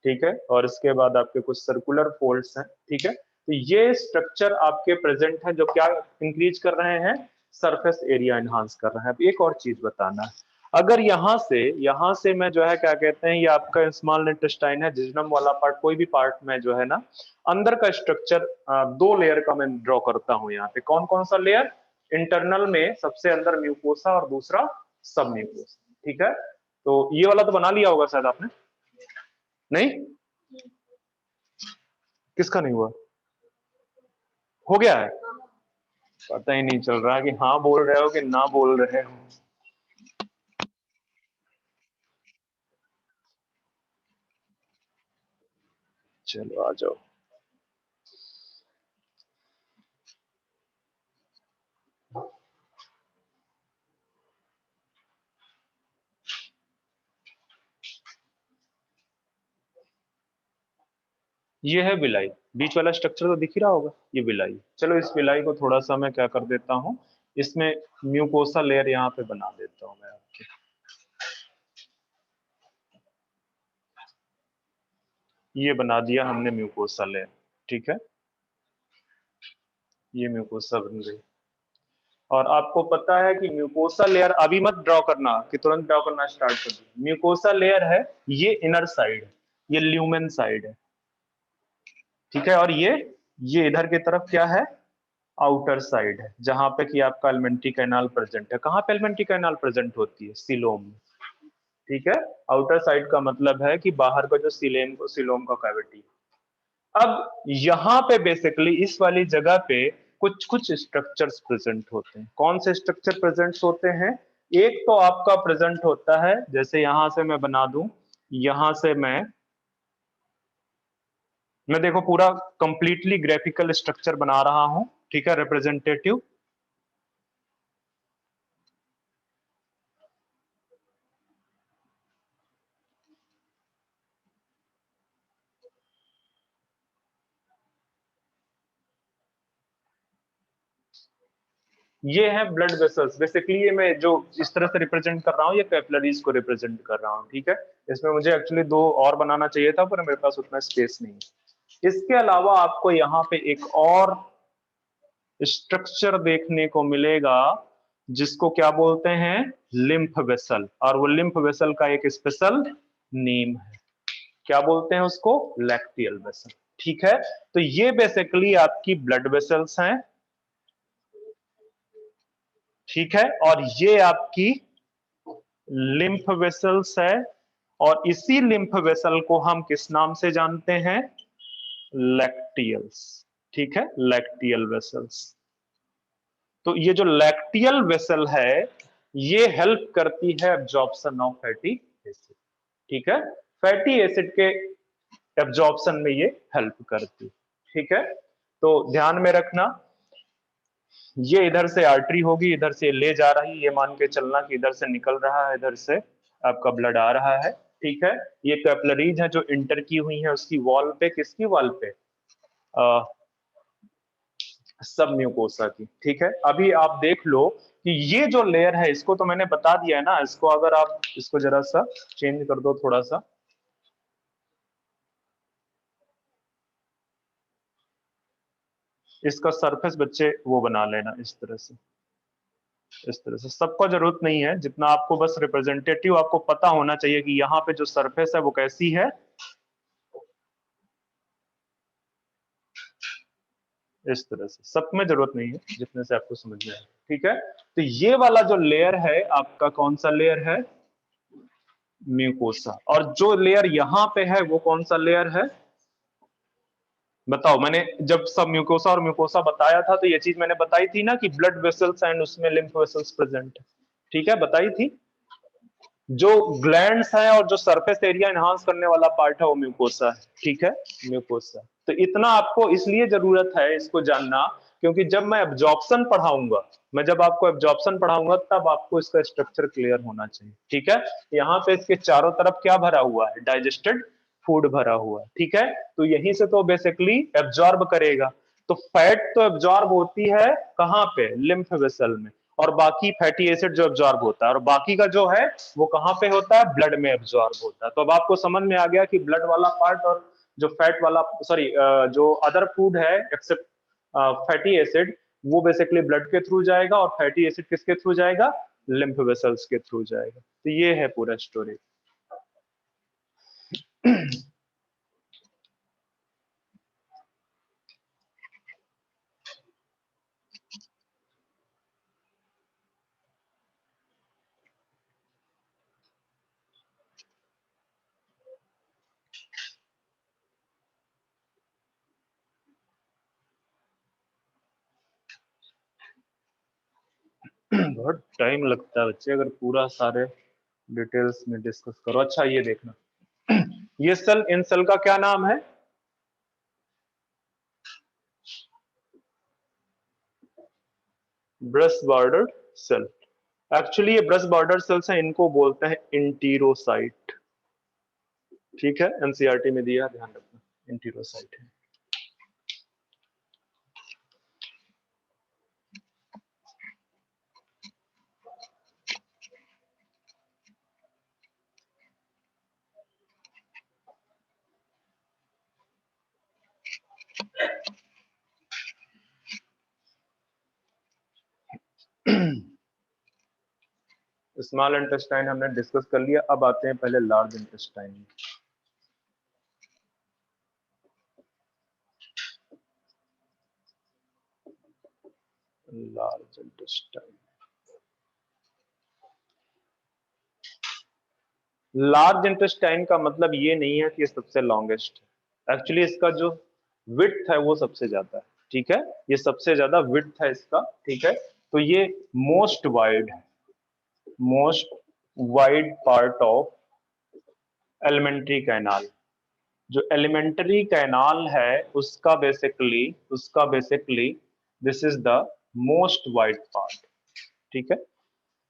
ठीक है। और इसके बाद आपके कुछ सर्कुलर फोल्ड्स हैं, ठीक है। तो ये स्ट्रक्चर आपके प्रेजेंट है जो क्या इंक्रीज कर रहे हैं, सरफेस एरिया एनहांस कर रहे हैं। अब एक और चीज बताना है, अगर यहां से मैं जो है क्या कहते हैं, ये आपका स्मॉल इंटेस्टाइन है, जिज्नम वाला पार्ट, कोई भी पार्ट में जो है ना, अंदर का स्ट्रक्चर दो लेयर का मैं ड्रॉ करता हूं यहाँ पे। कौन कौन सा लेयर, इंटरनल में सबसे अंदर म्यूकोसा और दूसरा सब म्यूकोसा, ठीक है। तो ये वाला तो बना लिया होगा शायद आपने, नहीं, किसका नहीं हुआ, हो गया है? पता ही नहीं चल रहा कि हाँ बोल रहे हो कि ना बोल रहे हो। चलो आ जाओ। ये है बिलाई, बीच वाला स्ट्रक्चर तो दिख ही रहा होगा, ये बिलाई। चलो इस बिलाई को थोड़ा सा मैं क्या कर देता हूँ, इसमें म्यूकोसा लेयर यहाँ पे बना देता हूँ मैं आपके। ये बना दिया हमने म्यूकोसा लेयर, ठीक है। ये म्यूकोसा बन गई। और आपको पता है कि म्यूकोसा लेयर अभी मत ड्रॉ करना कि तुरंत ड्रॉ करना स्टार्ट कर दो। म्यूकोसा लेयर है ये इनर साइड, ये ल्यूमेन साइड है, ठीक है। और ये इधर की तरफ क्या है, आउटर साइड है, जहां पे कि आपका एलिमेंट्री कैनाल प्रेजेंट है। कहां पे एलिमेंट्री कैनाल प्रेजेंट होती है, सीलोम में, ठीक है। आउटर साइड का मतलब है कि बाहर का जो सीलोम का कैविटी। अब यहां पे बेसिकली इस वाली जगह पे कुछ कुछ स्ट्रक्चर्स प्रेजेंट होते हैं। कौन से स्ट्रक्चर प्रेजेंट होते हैं, एक तो आपका प्रेजेंट होता है, जैसे यहां से मैं बना दूं, यहां से मैं देखो पूरा कंप्लीटली ग्राफिकल स्ट्रक्चर बना रहा हूं, ठीक है, रिप्रेजेंटेटिव। ये है ब्लड वेसल्स, बेसिकली ये मैं जो इस तरह से रिप्रेजेंट कर रहा हूँ, ये कैपिलरीज को रिप्रेजेंट कर रहा हूँ, ठीक है। इसमें मुझे एक्चुअली दो और बनाना चाहिए था, पर मेरे पास उतना स्पेस नहीं है। इसके अलावा आपको यहाँ पे एक और स्ट्रक्चर देखने को मिलेगा, जिसको क्या बोलते हैं, लिम्फ वेसल। और वो लिम्फ वेसल का एक स्पेशल नेम है, क्या बोलते हैं उसको, लैक्टियल वेसल, ठीक है। तो ये बेसिकली आपकी ब्लड वेसल्स हैं, ठीक है। और ये आपकी लिम्फ वेसल्स है। और इसी लिम्फ वेसल को हम किस नाम से जानते हैं, लैक्टियल्स, ठीक है, लैक्टियल वेसल्स। तो ये जो लैक्टियल वेसल है, ये हेल्प करती है एब्जॉर्प्शन ऑफ फैटी एसिड, ठीक है। फैटी एसिड के एब्जॉर्प्शन में ये हेल्प करती, ठीक है। तो ध्यान में रखना, ये इधर से आर्टरी होगी, इधर से ले जा रही, ये मान के चलना कि इधर से निकल रहा है, इधर से आपका ब्लड आ रहा है, ठीक है। ये कैपिलरीज है जो इंटर की हुई है उसकी वॉल पे, किसकी वॉल पे, सब म्यूकोसा की, ठीक है। अभी आप देख लो कि ये जो लेयर है, इसको तो मैंने बता दिया है ना, इसको अगर आप इसको जरा सा चेंज कर दो थोड़ा सा, इसका सरफेस बच्चे वो बना लेना इस तरह से, इस तरह से। सबको जरूरत नहीं है, जितना आपको बस रिप्रेजेंटेटिव आपको पता होना चाहिए कि यहाँ पे जो सरफेस है वो कैसी है, इस तरह से। सब में जरूरत नहीं है, जितने से आपको समझ में आए, ठीक है। तो ये वाला जो लेयर है आपका, कौन सा लेयर है, म्यूकोसा। और जो लेयर यहां पे है वो कौन सा लेयर है, बताओ। मैंने जब सब म्यूकोसा और म्यूकोसा बताया था, तो ये चीज मैंने बताई थी ना कि ब्लड वेसल्स एंड उसमें लिम्फ वेसल्स प्रेजेंट है, ठीक है, बताई थी। जो ग्लैंड्स है और जो सरफेस एरिया एनहांस करने वाला पार्ट है वो म्यूकोसा है, ठीक है, म्यूकोसा। तो इतना आपको इसलिए जरूरत है इसको जानना, क्योंकि जब मैं एब्जॉर्प्शन पढ़ाऊंगा, मैं जब आपको एब्जॉर्प्शन पढ़ाऊंगा तब आपको इसका स्ट्रक्चर क्लियर होना चाहिए, ठीक है। यहाँ पे इसके चारों तरफ क्या भरा हुआ है, डाइजेस्टेड फूड भरा हुआ है, ठीक है। तो यहीं से तो बेसिकली एब्जॉर्ब करेगा। तो फैट तो एब्जॉर्ब होती है कहां पे, लिम्फ वेसल में। और बाकी फैटी एसिड जो एब्जॉर्ब होता है, और बाकी का जो है वो कहां पे होता है, ब्लड में एब्जॉर्ब होता है। तो अब आपको समझ में आ गया कि ब्लड वाला पार्ट और जो फैट वाला, सॉरी, जो अदर फूड है एक्सेप्ट फैटी एसिड, वो बेसिकली ब्लड के थ्रू जाएगा, और फैटी एसिड किसके थ्रू जाएगा, लिम्फ वेसल्स के थ्रू जाएगा। तो ये है पूरा स्टोरी। बहुत टाइम लगता है बच्चे अगर पूरा सारे डिटेल्स में डिस्कस करो। अच्छा ये देखना, ये सेल, इन सेल का क्या नाम है? Brush border cell. एक्चुअली ये ब्रश बॉर्डर सेल्स हैं, इनको बोलते हैं इंटीरोसाइट। ठीक है, एनसीईआरटी में दिया, ध्यान रखना, इंटीरोसाइट है। स्मॉल इंटेस्टाइन हमने डिस्कस कर लिया, अब आते हैं पहले large intestine. Large intestine, large intestine का मतलब ये नहीं है कि ये सबसे लॉन्गेस्ट है। एक्चुअली इसका जो विड्थ है वो सबसे ज्यादा है। ठीक है, ये सबसे ज्यादा विड्थ है इसका। ठीक है, तो ये मोस्ट वाइड है, most wide part of alimentary canal. जो एलिमेंट्री कैनाल है उसका basically this is the most wide part. ठीक है,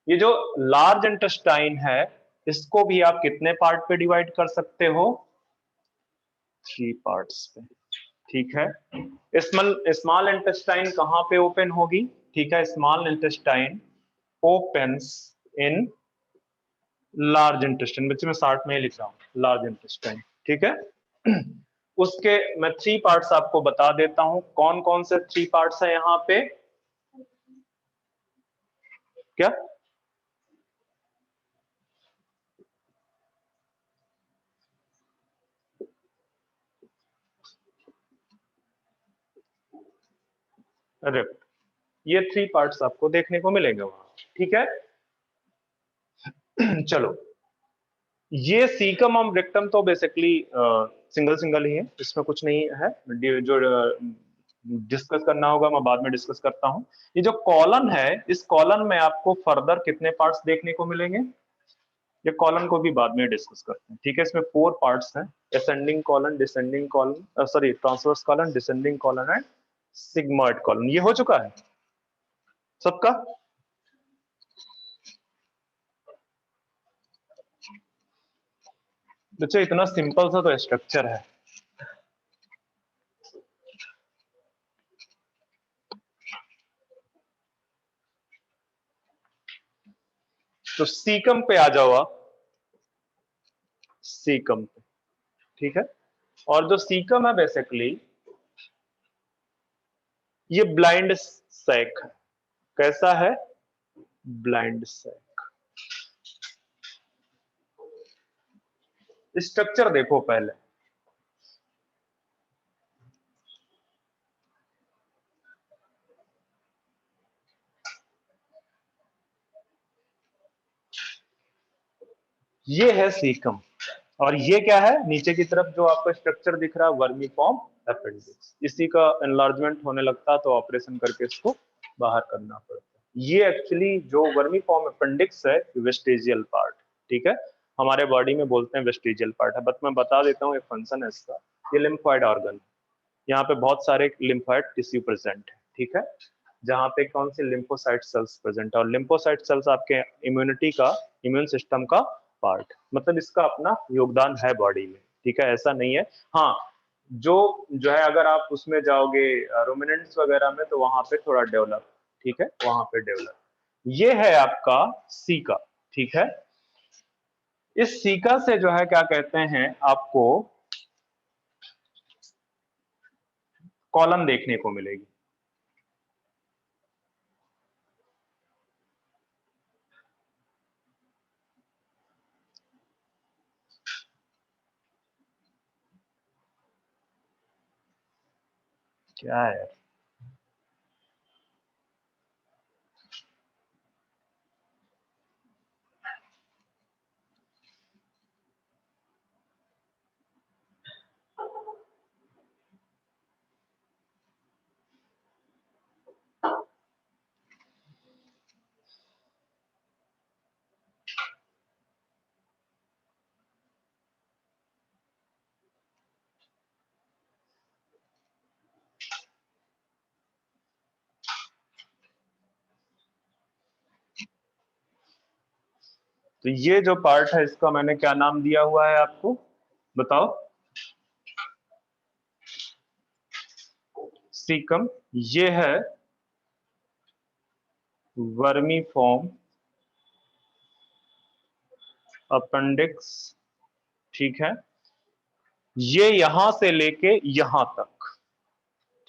ये जो लार्ज इंटेस्टाइन है इसको भी आप कितने पार्ट पे डिवाइड कर सकते हो? 3 पार्ट्स पे। ठीक है, स्मॉल स्मॉल इंटेस्टाइन कहां पे ओपन होगी? ठीक है, small intestine opens in large intestine. बच्चे मैं शॉर्ट में ही लिख रहा हूं, लार्ज इंटेस्टाइन। ठीक है, उसके मैं 3 पार्ट्स आपको बता देता हूं। कौन कौन से 3 पार्ट्स है यहां पे? क्या? रिप्ट, ये 3 पार्ट्स आपको देखने को मिलेंगे वहां। ठीक है, चलो, ये सीकम और रेक्टम तो बेसिकली सिंगल सिंगल ही है, इसमें कुछ नहीं है। जो डिस्कस करना होगा मैं बाद में डिस्कस करता हूं। ये जो कॉलन है, इस कॉलन में आपको फर्दर कितने पार्ट्स देखने को मिलेंगे? ये कॉलन को भी बाद में डिस्कस करते हैं। ठीक है, इसमें 4 पार्ट्स हैं, ascending colon, descending colon, sorry transverse colon, descending colon and sigmoid colon. ये हो चुका है सबका? बच्चों इतना सिंपल सा तो स्ट्रक्चर है। तो सीकम पे आ जाओ आप, सीकम पे। ठीक है, और जो सीकम है बेसिकली ये ब्लाइंड सैक है। कैसा है? Blind sac. स्ट्रक्चर देखो पहले, ये है सीकम, और ये क्या है नीचे की तरफ जो आपको स्ट्रक्चर दिख रहा है? Vermiform appendix. इसी का एनलार्जमेंट होने लगता तो ऑपरेशन करके इसको बाहर करना पड़ता। ये एक्चुअली जो वर्मीफॉर्म अपेंडिक्स है वेस्टिजियल पार्ट। ठीक है, हमारे बॉडी में बोलते हैं वेस्टिजियल पार्ट है, बट मैं बता देता हूँ ये फंक्शन है इसका। ये लिम्फॉइड ऑर्गन, यहाँ पे बहुत सारे लिम्फॉइड टिश्यू प्रेजेंट है। ठीक है, जहाँ पे कौन से लिम्फोसाइट सेल्स प्रेजेंट है, और लिम्फोसाइट सेल्स आपके इम्यूनिटी का, इम्यून सिस्टम का पार्ट, मतलब इसका अपना योगदान है बॉडी में। ठीक है, ऐसा नहीं है। हाँ, जो जो है अगर आप उसमें जाओगे रोमिनेंट्स वगैरह में तो वहां पे थोड़ा डेवलप। ठीक है, वहां पे डेवलप। ये है आपका सीका। ठीक है, इस सीका से जो है क्या कहते हैं आपको कॉलम देखने को मिलेगी। क्या है? तो ये जो पार्ट है इसका मैंने क्या नाम दिया हुआ है आपको बताओ? सीकम। ये है वर्मीफॉर्म अपेंडिक्स, ठीक है। ये यहां से लेके यहां तक,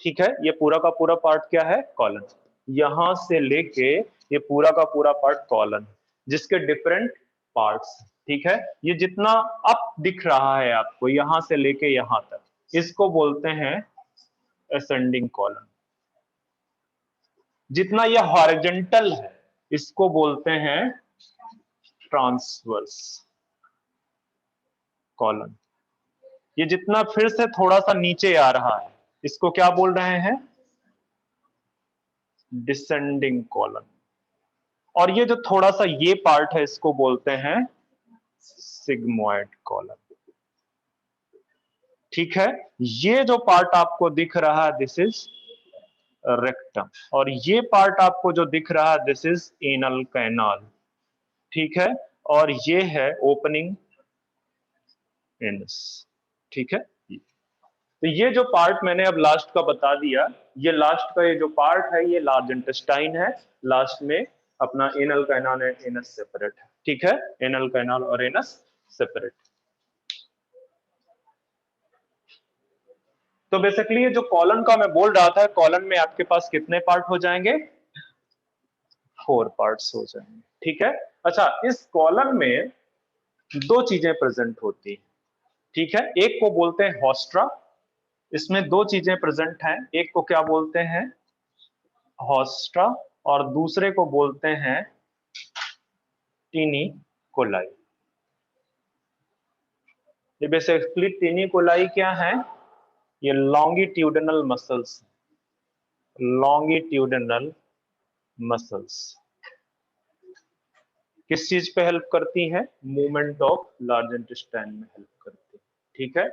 ठीक है। ये पूरा का पूरा पार्ट क्या है? कॉलन। यहां से लेके ये पूरा का पूरा पार्ट कॉलन, जिसके डिफरेंट पार्ट्स, ठीक है। ये जितना अप दिख रहा है आपको यहां से लेके यहां तक, इसको बोलते हैं असेंडिंग कॉलन। जितना ये हॉरिजॉन्टल है इसको बोलते हैं ट्रांसवर्स कॉलन। ये जितना फिर से थोड़ा सा नीचे आ रहा है इसको क्या बोल रहे हैं? Descending colon. और ये जो थोड़ा सा ये पार्ट है इसको बोलते हैं सिग्मोइड कॉलन, ठीक है। ये जो पार्ट आपको दिख रहा है दिस इज रेक्टम, और ये पार्ट आपको जो दिख रहा है दिस इज एनल कैनाल, ठीक है। और ये है ओपनिंग एनस, ठीक है। तो ये जो पार्ट मैंने अब लास्ट का बता दिया, ये लास्ट का ये जो पार्ट है ये लार्ज इंटेस्टाइन है। लास्ट में अपना anal canal and anus separate है, ठीक है। एनल कैनाल और एनस सेपरेट। तो बेसिकली ये जो कॉलन का मैं बोल रहा था, कॉलन में आपके पास कितने पार्ट हो जाएंगे? 4 पार्ट्स हो जाएंगे, ठीक है। अच्छा, इस कॉलन में दो चीजें प्रेजेंट होती हैं, ठीक है। एक को बोलते हैं हॉस्ट्रा। इसमें दो चीजें प्रेजेंट हैं, एक को क्या बोलते हैं? हॉस्ट्रा, और दूसरे को बोलते हैं टीनी कोलाई। ये बेसिकली टीनी कोलाई क्या है? ये लॉन्गिट्यूडनल मसल्स, लॉन्गिट्यूडनल मसल्स किस चीज पे हेल्प करती हैं? मूवमेंट ऑफ लार्ज इंटेस्टाइन में हेल्प करती है, ठीक है।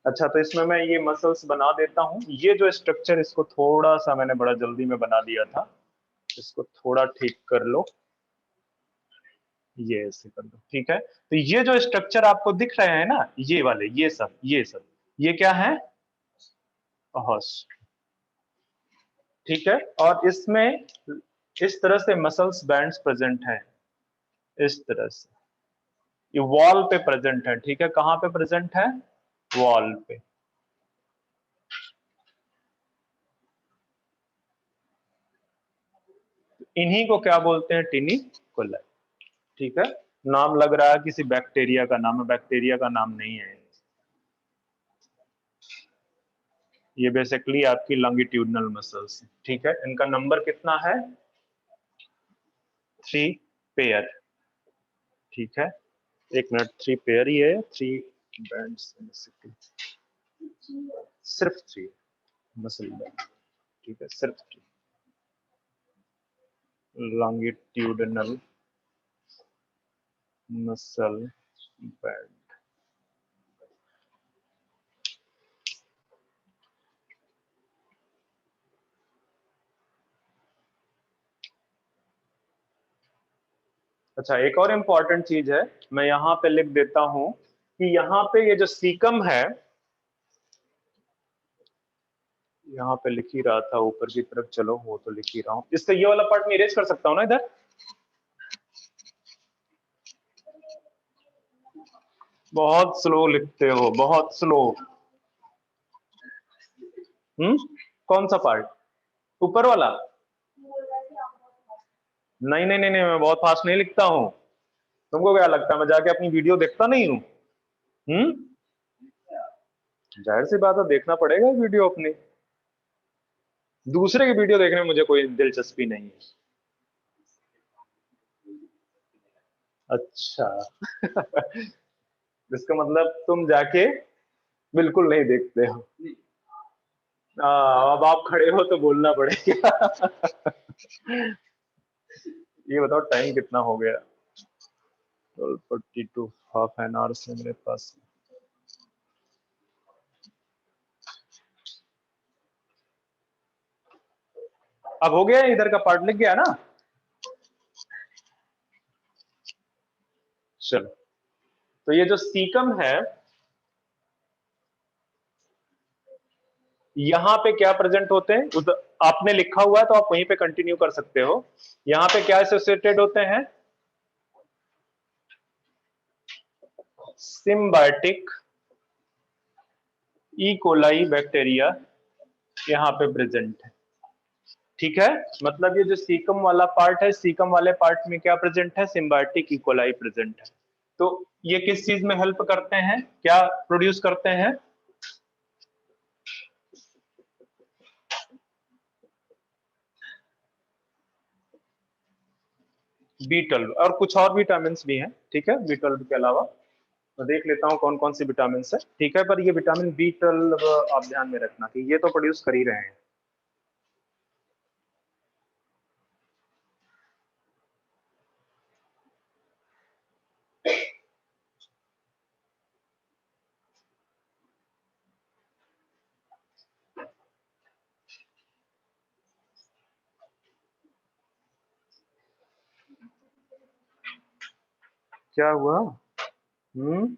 अच्छा, तो इसमें मैं ये मसल्स बना देता हूं। ये जो स्ट्रक्चर इसको थोड़ा सा मैंने बड़ा जल्दी में बना दिया था, इसको थोड़ा ठीक कर लो, ये ऐसे कर दो, ठीक है। तो ये जो स्ट्रक्चर आपको दिख रहे हैं ना, ये वाले, ये सब ये क्या है? होस्ट, ठीक है। और इसमें इस तरह से मसल्स बैंड्स प्रेजेंट हैं, इस तरह से ये वॉल पे प्रेजेंट है, ठीक है। कहां पे प्रेजेंट है? वॉल पे। इन्हीं को क्या बोलते हैं? टिनी कोलाई, ठीक है। नाम लग रहा है किसी बैक्टीरिया का नाम है, बैक्टीरिया का नाम नहीं है। ये बेसिकली आपकी लॉन्गिट्यूडनल मसल्स, ठीक है। इनका नंबर कितना है? 3 पेयर, ठीक है। एक मिनट, 3 पेयर ही है, 3 बैंड्स सिर्फ 3 मसल बैंड, ठीक है, सिर्फ 3 लॉन्गिट्यूडनल मसल बैंड। अच्छा, एक और इंपॉर्टेंट चीज है, मैं यहां पे लिख देता हूं कि यहां पे ये जो सीकम है, यहाँ पे लिख ही रहा था, ऊपर की तरफ चलो वो तो लिख ही रहा हूँ। इसका ये वाला पार्ट मैं इरेज कर सकता हूँ ना इधर? बहुत स्लो लिखते हो, बहुत स्लो। कौन सा पार्ट? ऊपर वाला? नहीं नहीं नहीं नहीं, मैं बहुत फास्ट नहीं लिखता हूँ। तुमको क्या लगता है मैं जाके अपनी वीडियो देखता नहीं हूँ? जाहिर सी बात है, देखना पड़ेगा वीडियो अपनी। दूसरे की वीडियो देखने में मुझे कोई दिलचस्पी नहीं है। अच्छा। इसका मतलब तुम जाके बिल्कुल नहीं देखते हो। अब आप खड़े हो तो बोलना पड़ेगा। ये बताओ टाइम कितना हो गया? 12:42, हाफ एन आवर से मेरे पास। अब हो गया, इधर का पार्ट लिख गया ना। चलो, तो ये जो सीकम है, यहां पे क्या प्रेजेंट होते हैं, आपने लिखा हुआ है तो आप वहीं पे कंटिन्यू कर सकते हो। यहां पे क्या एसोसिएटेड होते हैं, सिम्बायोटिक ई कोलाई बैक्टीरिया यहां पे प्रेजेंट है। ठीक है, मतलब ये जो सीकम वाला पार्ट है, सीकम वाले पार्ट में क्या प्रेजेंट है, सिम्बायोटिक ई कोलाई प्रेजेंट है। तो ये किस चीज में हेल्प करते हैं, क्या प्रोड्यूस करते हैं, B12 और कुछ और विटामिन भी हैं। ठीक है, B12 के अलावा मैं देख लेता हूँ कौन कौन सी विटामिन है। ठीक है, पर ये विटामिन B12 आप ध्यान में रखना कि ये तो प्रोड्यूस कर ही रहे हैं। क्या हुआ? हम्म,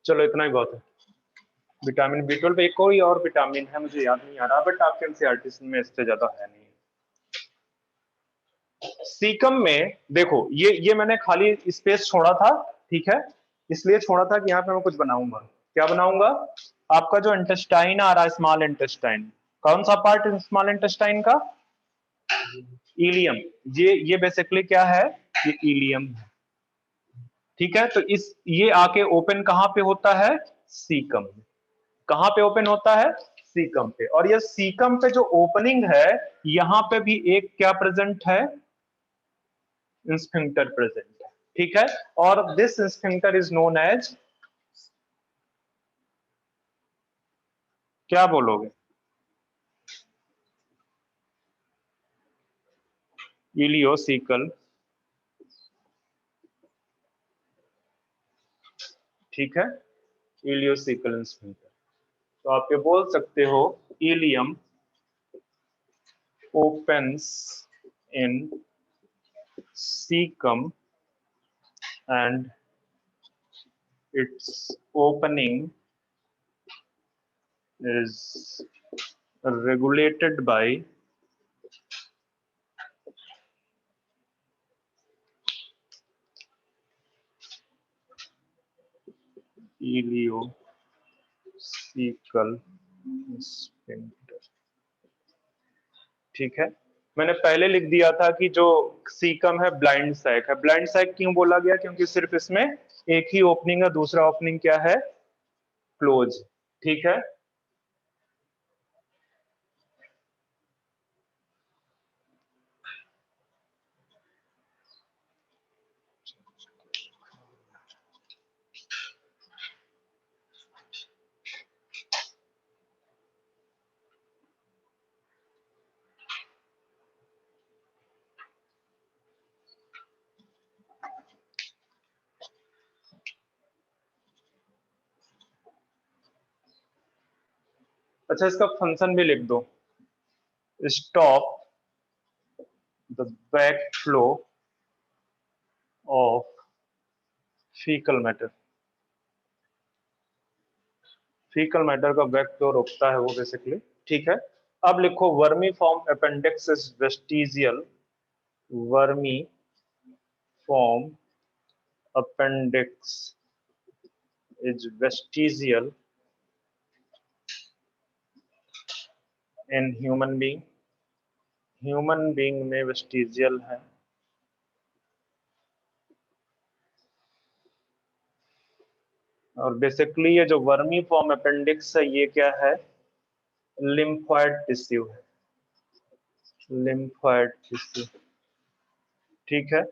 चलो इतना ही बहुत है। विटामिन B12, एक कोई और विटामिन है मुझे याद नहीं आ रहा, बट आपके एनसीईआरटी में इससे ज्यादा है नहीं। सीकम में देखो, ये मैंने खाली स्पेस छोड़ा था। ठीक है, इसलिए छोड़ा था कि यहाँ पे मैं कुछ बनाऊंगा। क्या बनाऊंगा, आपका जो इंटेस्टाइन आ रहा है, स्मॉल इंटेस्टाइन, कौन सा पार्ट स्मॉल इंटेस्टाइन का, इलियम। ये बेसिकली क्या है, ये इलियम है। ठीक है, तो इस ये आके ओपन कहां पे होता है, सीकम में। कहां पे ओपन होता है, सीकम पे। और ये सीकम पे जो ओपनिंग है, यहां पे भी एक क्या प्रेजेंट है, स्फिंक्टर प्रेजेंट है। ठीक है, और this sphincter is known as, क्या बोलोगे, इलियोसिकल। ठीक है, इलियोसिकल स्फिंक्टर। तो आप ये बोल सकते हो, ilium opens in cecum and its opening is regulated by ileocecal sphincter। ठीक है, मैंने पहले लिख दिया था कि जो सीकम है ब्लाइंड सैक है। ब्लाइंड सैक क्यों बोला गया, क्योंकि सिर्फ इसमें एक ही ओपनिंग है, दूसरा ओपनिंग क्या है, क्लोज। ठीक है, अच्छा इसका फंक्शन भी लिख दो, stop the back flow of faecal matter. Faecal matter का बैक फ्लो रोकता है वो बेसिकली। ठीक है, अब लिखो vermi form appendix is vestigial, vermi form appendix is vestigial in human being, human being में वेस्टिजियल है। और बेसिकली ये जो वर्मी फॉर्म अपेंडिक्स है, ये क्या है, लिम्फोइड टिश्यू है, लिम्फोइड टिश्यू, ठीक है।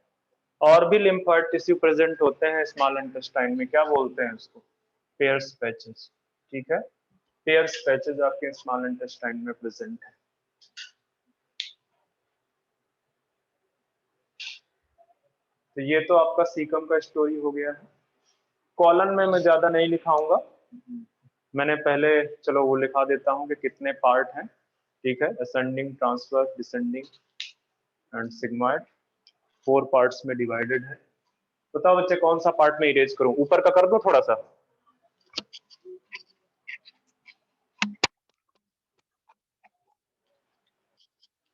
और भी लिम्फोइड टिश्यू प्रेजेंट होते हैं स्मॉल इंटेस्टाइन में, क्या बोलते हैं उसको, पेयर्स पैचेस, ठीक है। पेयर्स पैचेस आपके स्मॉल इंटेस्टाइन में प्रेजेंट है। तो ये तो आपका सीकम का स्टोरी हो गया है। कॉलन में मैं ज्यादा नहीं लिखाऊंगा, मैंने पहले चलो वो लिखा देता हूं कि कितने पार्ट हैं, ठीक है। Ascending, transverse, descending and sigmoid, 4 parts में डिवाइडेड है। बताओ बच्चे कौन सा पार्ट में इरेज करूं, ऊपर का कर दो थोड़ा सा।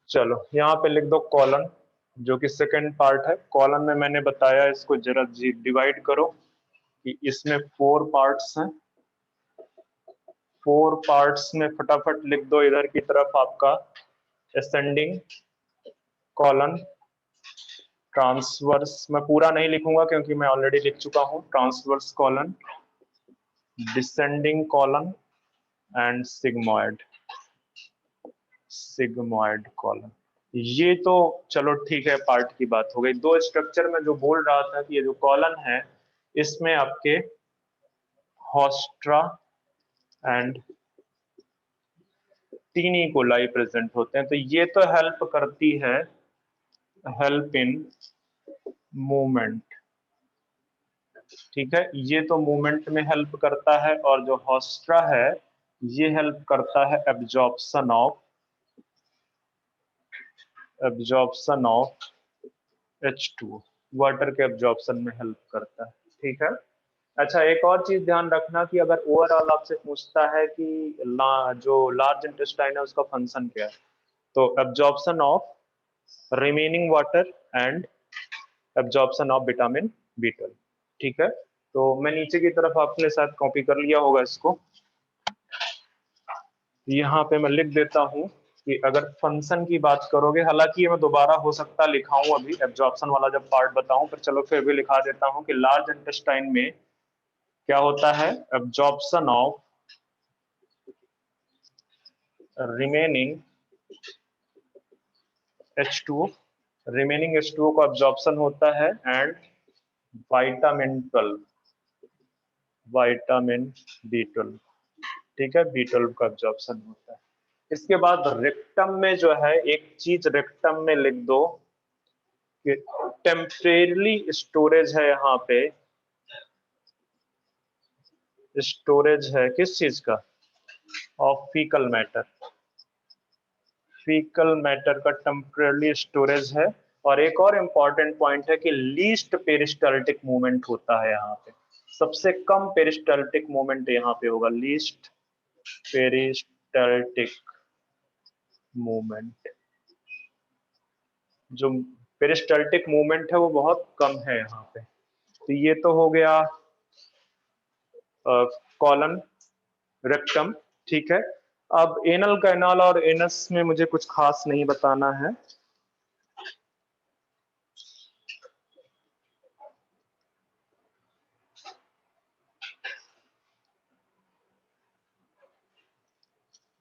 चलो यहाँ पे लिख दो कॉलन, जो कि सेकंड पार्ट है। कॉलन में मैंने बताया इसको जरा डिवाइड करो कि इसमें 4 पार्ट्स हैं। 4 पार्ट्स में फटाफट लिख दो इधर की तरफ आपका असेंडिंग कॉलन, ट्रांसवर्स मैं पूरा नहीं लिखूंगा क्योंकि मैं ऑलरेडी लिख चुका हूं, transverse colon, descending colon and sigmoid, sigmoid colon. ये तो चलो ठीक है, पार्ट की बात हो गई। दो स्ट्रक्चर में जो बोल रहा था कि ये जो कॉलन है इसमें आपके हॉस्ट्रा एंड टीनी कोलाई प्रेजेंट होते हैं। तो ये तो हेल्प करती है, हेल्प इन मूवमेंट, ठीक है। ये तो मूवमेंट में हेल्प करता है। और जो हॉस्ट्रा है ये हेल्प करता है absorption of, absorption of H2, water के एब्जॉर्प्शन में हेल्प करता है, ठीक है। अच्छा एक और चीज ध्यान रखना कि अगर ओवरऑल आपसे पूछता है कि जो लार्ज इंटेस्टाइन है उसका फंक्शन क्या है, तो absorption of remaining water and absorption of vitamin B12, ठीक है। तो मैं नीचे की तरफ आपने साथ कॉपी कर लिया होगा इसको, यहाँ पे मैं लिख देता हूँ कि अगर फंक्शन की बात करोगे, हालांकि ये मैं दोबारा हो सकता लिखाऊं अभी एब्जॉर्प्शन वाला जब पार्ट बताऊं, पर चलो फिर भी लिखा देता हूँ कि लार्ज इंटेस्टाइन में क्या होता है, absorption of remaining H2O, remaining H2O का एब्जॉर्प्शन होता है एंड विटामिन 12, विटामिन B12, ठीक है, B12 का एब्जॉर्प्शन होता है। इसके बाद रेक्टम में जो है एक चीज रेक्टम में लिख दो कि टेम्परेरी स्टोरेज है, यहाँ पे स्टोरेज है किस चीज का, of faecal matter, faecal matter का टेम्परेरी स्टोरेज है। और एक और इंपॉर्टेंट पॉइंट है कि लीस्ट पेरिस्टाल्टिक मूवमेंट होता है यहाँ पे, सबसे कम पेरिस्टाल्टिक मूवमेंट यहाँ पे होगा, लीस्ट पेरिस्टाल्टिक मूवमेंट, जो पेरिस्टाल्टिक मूवमेंट है वो बहुत कम है यहाँ पे। तो ये तो हो गया कॉलन, रेक्टम, ठीक है। अब एनल कैनाल और एनस में मुझे कुछ खास नहीं बताना है,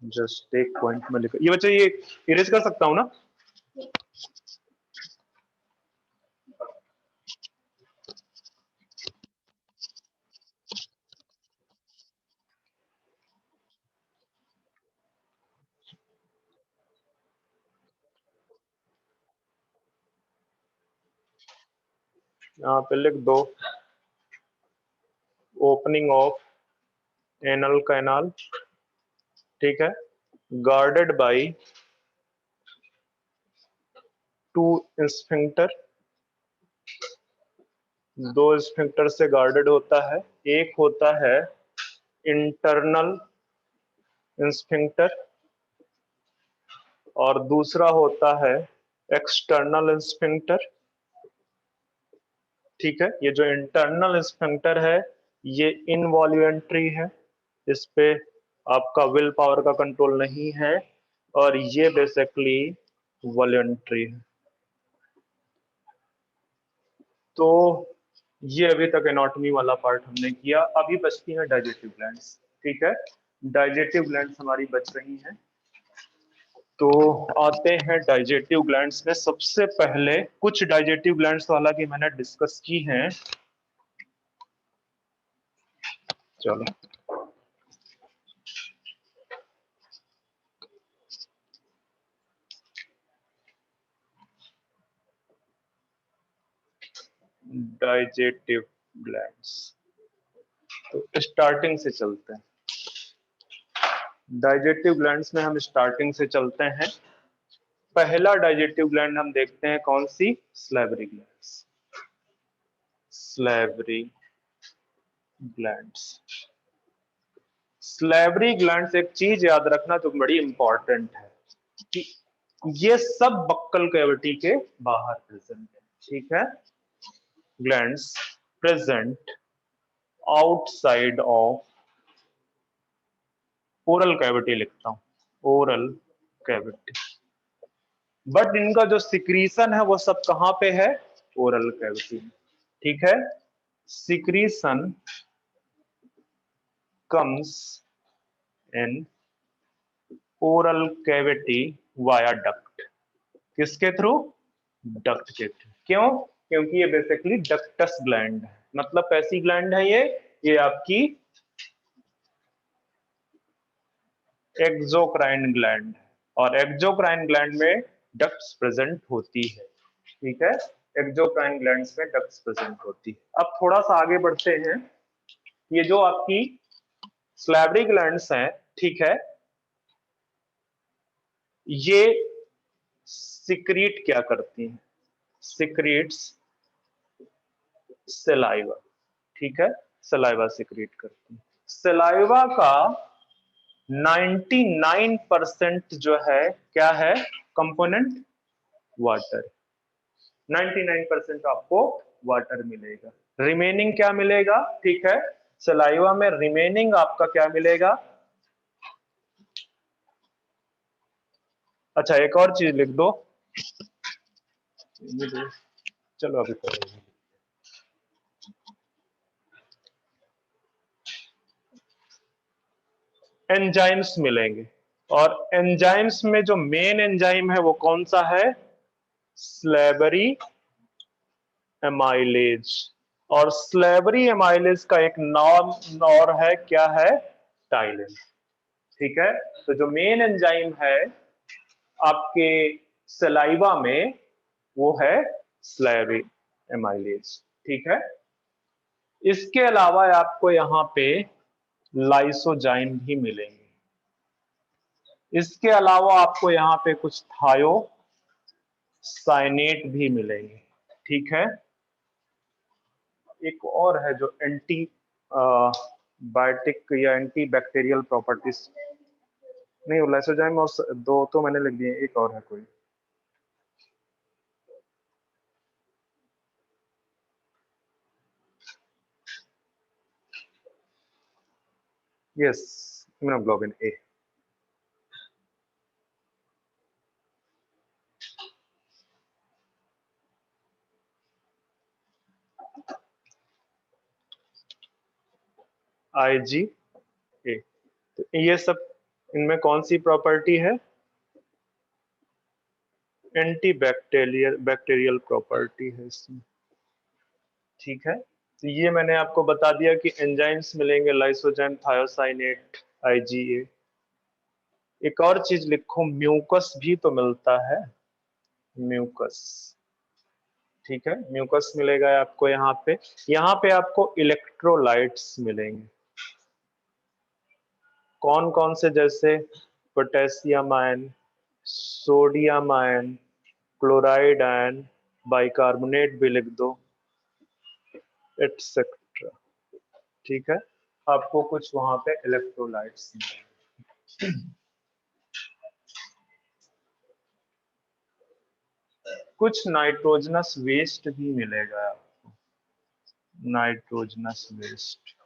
जस्ट एक पॉइंट में लिखा। ये बच्चे ये इरेज कर सकता हूं ना, यहाँ पे लिख दो ओपनिंग ऑफ एनल कैनाल, ठीक है, गार्डेड बाय 2 स्फिंक्टर, 2 स्फिंक्टर से गार्डेड होता है। एक होता है इंटरनल स्फिंक्टर और दूसरा होता है एक्सटर्नल स्फिंक्टर, ठीक है। ये जो इंटरनल स्फिंक्टर है ये इनवॉल्यूंटरी है, इस पे आपका विल पावर का कंट्रोल नहीं है, और ये बेसिकली वॉल्यूंटरी है। तो ये अभी तक एनाटॉमी वाला पार्ट हमने किया, अभी बचती है डाइजेस्टिव ग्लैंड्स, ठीक है। डाइजेटिव ग्लैंड्स हमारी बच रही हैं। तो आते हैं डाइजेटिव ग्लैंड्स में। सबसे पहले कुछ डाइजेटिव ग्लैंड्स तो हालांकि मैंने डिस्कस की हैं। चलो, डाइजेटिव ग्लैंड्स तो स्टार्टिंग से चलते हैं। डाइजेटिव ग्लैंड्स में हम स्टार्टिंग से चलते हैं। पहला डाइजेटिव ग्लैंड हम देखते हैं कौन सी, salivary glands. Salivary glands, salivary glands एक चीज याद रखना जो बड़ी इंपॉर्टेंट है कि ये सब बक्कल कैविटी के बाहर प्रेजेंट है। ठीक है, glands present outside of oral cavity, लिखता हूं ओरल कैविटी, बट इनका जो सिक्रीशन है वो सब कहां पे है, ओरल कैविटी में। ठीक है, secretion comes in oral cavity via duct. किसके थ्रू, डक्ट के थ्रू। क्यों, क्योंकि ये बेसिकली डक्टस ग्लैंड है, मतलब ऐसी ग्लैंड है ये आपकी एक्सोक्राइन ग्लैंड, और एक्सोक्राइन ग्लैंड में डक्ट्स प्रेजेंट होती है। ठीक है, एक्सोक्राइन ग्लैंड्स में डक्ट्स प्रेजेंट होती है। अब थोड़ा सा आगे बढ़ते हैं। ये जो आपकी स्लैवरी ग्लैंड्स हैं, ठीक है, ये सिक्रीट क्या करती हैं, सिक्रीट्स सलाइवा। ठीक है, सलाइवा सिक्रीट करती है। सलाइवा का 99% जो है क्या है, कंपोनेंट वाटर। 99% आपको वाटर मिलेगा, रिमेनिंग क्या मिलेगा। ठीक है, सलाइवा में रिमेनिंग आपका क्या मिलेगा। अच्छा, एक और चीज लिख दो, चलो अभी करेंगे। एंजाइम्स मिलेंगे, और एंजाइम्स में जो मेन एंजाइम है वो कौन सा है, स्लेवरी एमाइलेज। और स्लेवरी एमाइलेज का एक नाम और है, क्या है, टाइलिन। ठीक है, तो जो मेन एंजाइम है आपके सलाइवा में वो है स्लेवरी एमाइलेज। ठीक है, इसके अलावा आपको यहां पे लाइसोजाइम भी मिलेंगे। इसके अलावा आपको यहां पे कुछ थायो साइनेट भी मिलेंगे। ठीक है, एक और है जो एंटी बायोटिक या एंटी बैक्टीरियल प्रॉपर्टीज, नहीं वो लाइसोजाइम और दो तो मैंने लिख दिए, एक और है कोई, यस, इम्यूनोग्लोबिन ए। आईजी ए, तो ये सब इनमें कौन सी प्रॉपर्टी है, एंटी बैक्टीरियल बैक्टीरियल प्रॉपर्टी है इसमें। ठीक है, तो ये मैंने आपको बता दिया कि एंजाइम्स मिलेंगे, लाइसोजाइम, थायोसाइनेट, आईजीए। एक और चीज लिखो, म्यूकस भी तो मिलता है, म्यूकस। ठीक है, म्यूकस मिलेगा आपको यहाँ पे आपको इलेक्ट्रोलाइट्स मिलेंगे। कौन कौन से, जैसे potassium ion, sodium ion, chloride ion, bicarbonate भी लिख दो, एटसेट्रा। ठीक है, आपको कुछ वहां पे इलेक्ट्रोलाइट्स मिलेंगे। कुछ नाइट्रोजनस वेस्ट भी मिलेगा आपको, नाइट्रोजनस वेस्ट।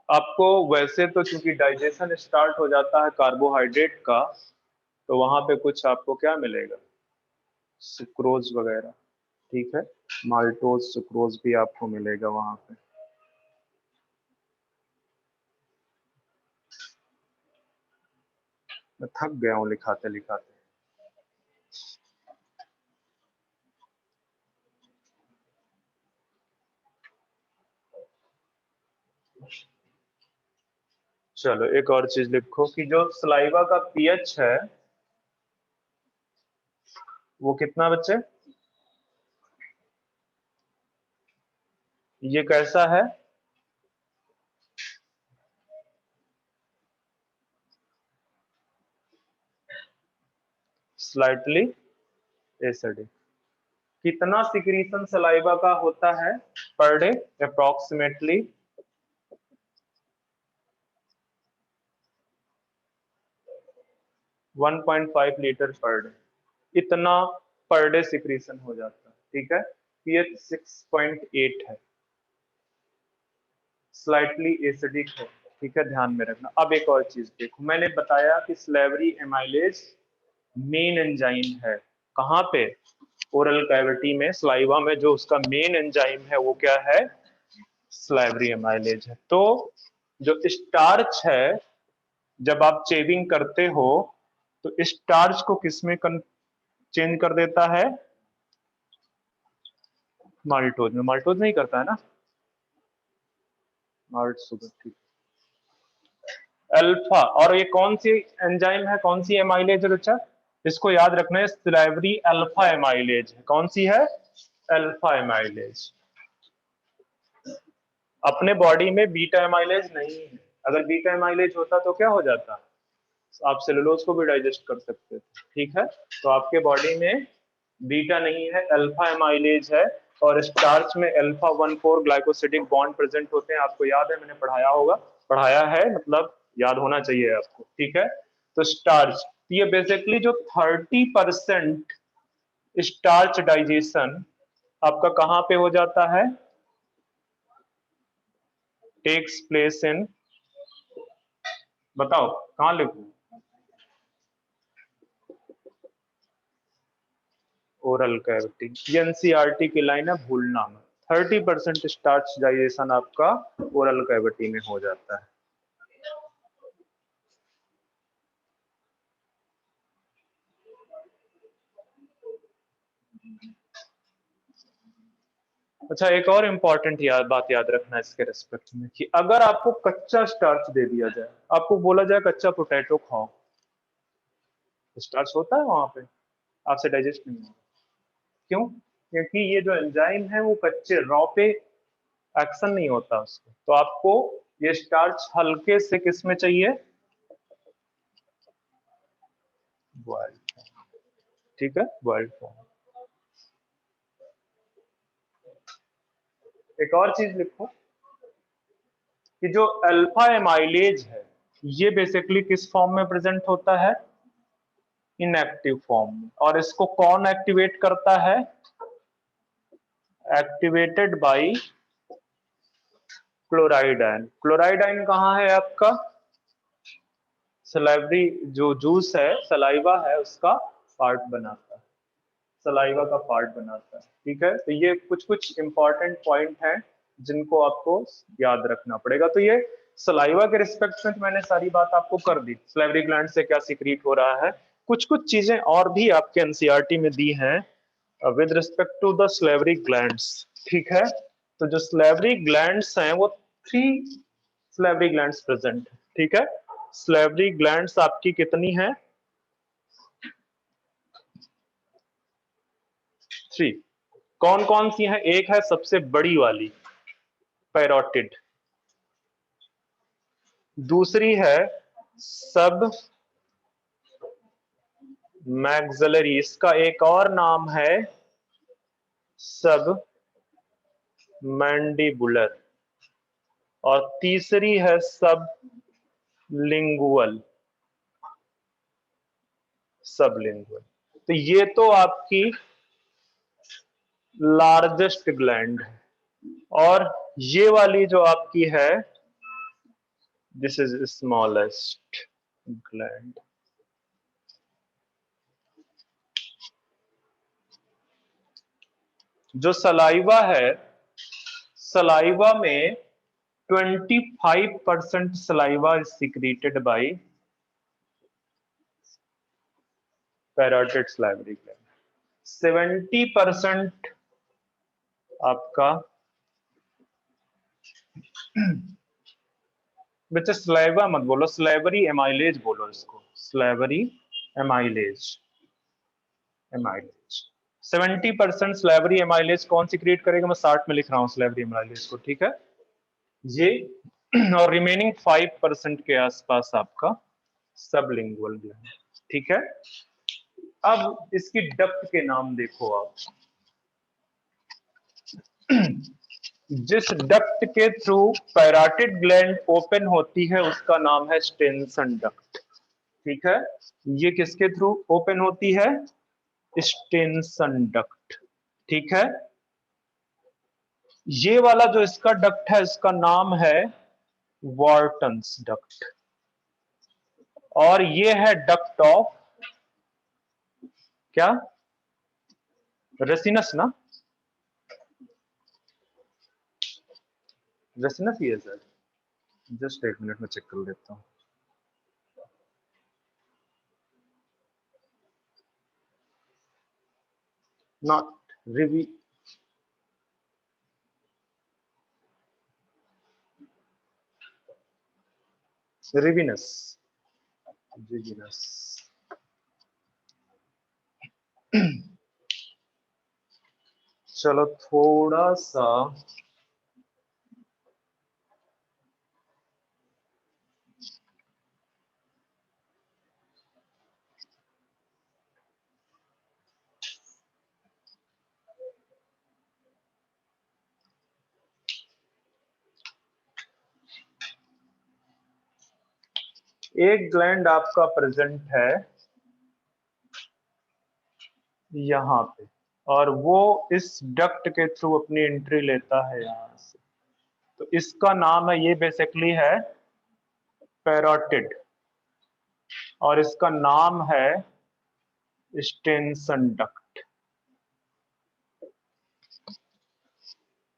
आपको वैसे तो चूंकि डाइजेशन स्टार्ट हो जाता है कार्बोहाइड्रेट का, तो वहां पे कुछ आपको क्या मिलेगा, सुक्रोज वगैरह। ठीक है, माल्टोज सुक्रोज भी आपको मिलेगा वहां पे। मैं थक गया हूँ लिखाते लिखाते। चलो एक और चीज लिखो कि जो सलाइवा का पीएच है वो कितना बच्चे, ये कैसा है, स्लाइटली एसिडिक। कितना सिक्रीशन सलाइवा का होता है per day, approximately 1.5 litre per day, इतना पर डे सिक्रीशन हो जाता है। ठीक है, पीएच 6.8 है, स्लाइटली एसिडिक है। ठीक है, ध्यान में रखना। अब एक और चीज देखो, मैंने बताया कि स्लेवरी एमाइलेज मेन एंजाइम है। कहाँ पे, ओरल कैविटी में, स्लाइवा में जो उसका मेन एंजाइम है वो क्या है, स्लेवरी एमाइलेज है। तो जो स्टार्च है, जब आप चेविंग करते हो तो स्टार्च को किसमें चेंज कर देता है, माल्टोज में। माल्टोज नहीं करता है ना, माल्ट शुगर। ठीक, अल्फा, और ये कौन सी एंजाइम है, कौन सी एमाइलेज है बच्चा, इसको याद रखना है, स्लेवरी अल्फा एमाइलेज है। कौन सी है, अल्फा एमाइलेज। अपने बॉडी में बीटा एमाइलेज नहीं है, अगर बीटा एमाइलेज होता तो क्या हो जाता, आप सेलुलोज को भी डाइजेस्ट कर सकते थे। ठीक है, तो आपके बॉडी में बीटा नहीं है, अल्फा एमाइलेज है। और स्टार्च में अल्फा 1,4 ग्लाइकोसिडिक बॉन्ड प्रेजेंट होते हैं, आपको याद है, मैंने पढ़ाया होगा, पढ़ाया है मतलब याद होना चाहिए आपको। ठीक है, तो स्टार्च, ये बेसिकली जो 30% स्टार्च डाइजेशन आपका कहां पे हो जाता है, टेक्स प्लेस इन, बताओ कहां लिखूं, ओरल कैविटी। एनसीईआरटी की लाइन है, भूलना मत। 30% स्टार्च डाइजेशन आपका ओरल कैविटी में हो जाता है। अच्छा, एक और इंपॉर्टेंट बात याद रखना इसके रेस्पेक्ट में कि अगर आपको कच्चा स्टार्च दे दिया जाए, आपको बोला जाए कच्चा पोटैटो खाओ, स्टार्च होता है वहां पे, आपसे डाइजेस्ट नहीं होगा। क्यों, क्योंकि ये जो एंजाइम है वो कच्चे रॉ पे एक्शन नहीं होता उसको। तो आपको ये स्टार्च हल्के से किस में चाहिए, बॉइल्ड। ठीक है, बॉइल्ड फॉर्म। एक और चीज लिखो कि जो अल्फा एमाइलेज है ये बेसिकली किस फॉर्म में प्रेजेंट होता है, इनएक्टिव फॉर्म में। और इसको कौन एक्टिवेट करता है, activated by chloride ion. Chloride ion कहाँ है आपका, सलाइवरी, जो जूस है, सलाइवा है, उसका पार्ट बनाता है, सलाइवा का पार्ट बनाता है। ठीक है, तो ये कुछ कुछ इंपॉर्टेंट पॉइंट हैं जिनको आपको याद रखना पड़ेगा। तो ये सलाइवा के रिस्पेक्ट में तो मैंने सारी बात आपको कर दी, सलाइवरी ग्लैंड से क्या सीक्रेट हो रहा है। कुछ कुछ चीजें और भी आपके एनसीईआरटी में दी हैं with respect to the salivary glands. ठीक है, तो जो सलाइवरी ग्लैंड्स हैं वो 3 सलाइवरी ग्लैंड्स प्रेजेंट है। ठीक है, सलाइवरी ग्लैंड्स आपकी कितनी है, 3। कौन कौन सी है, एक है सबसे बड़ी वाली पैरोटिड, दूसरी है सब मैक्सिलरी, इसका एक और नाम है सब मैंडिबुलर, और तीसरी है सब लिंगुअल, सब लिंगुअल। तो ये तो आपकी लार्जेस्ट ग्लैंड है, और ये वाली जो आपकी है, दिस इज स्मॉलेस्ट ग्लैंड। जो सलाइवा है, सलाइवा में 25% saliva is secreted by parotid salivary gland. 70% आपका बच्चे स्लाइवा मत बोलो, स्लाइवरी एमाइलेज बोलो इसको, salivary amylase. Amylase 70% salivary amylase कौन सी क्रिएट करेगा, मैं 60 में लिख रहा हूँ स्लाइवरी एमाइलेज को, ठीक है ये। और रिमेनिंग 5% के आसपास आपका सबलिंगुअल ग्लैंड, ठीक है। अब इसकी डक्ट के नाम देखो आप। जिस डक्ट के थ्रू पैराटिड ग्लैंड ओपन होती है उसका नाम है स्टेनसन डक्ट, ठीक है। ये किसके थ्रू ओपन होती है, स्टेनसन डक्ट, ठीक है। ये वाला जो इसका डक्ट है इसका नाम है वॉर्टन्स डक्ट, और ये है डक्ट ऑफ क्या, रेसिनस ना, रेसिनस ही है सर। जस्ट एक मिनट में चेक कर लेता हूँ। नॉट रिवी, रिविनस, रिविनस। चलो थोड़ा सा एक ग्लैंड आपका प्रेजेंट है यहां पे, और वो इस डक्ट के थ्रू अपनी एंट्री लेता है यहां से, तो इसका नाम है, ये बेसिकली है पैरोटिड, और इसका नाम है स्टेनसन डक्ट।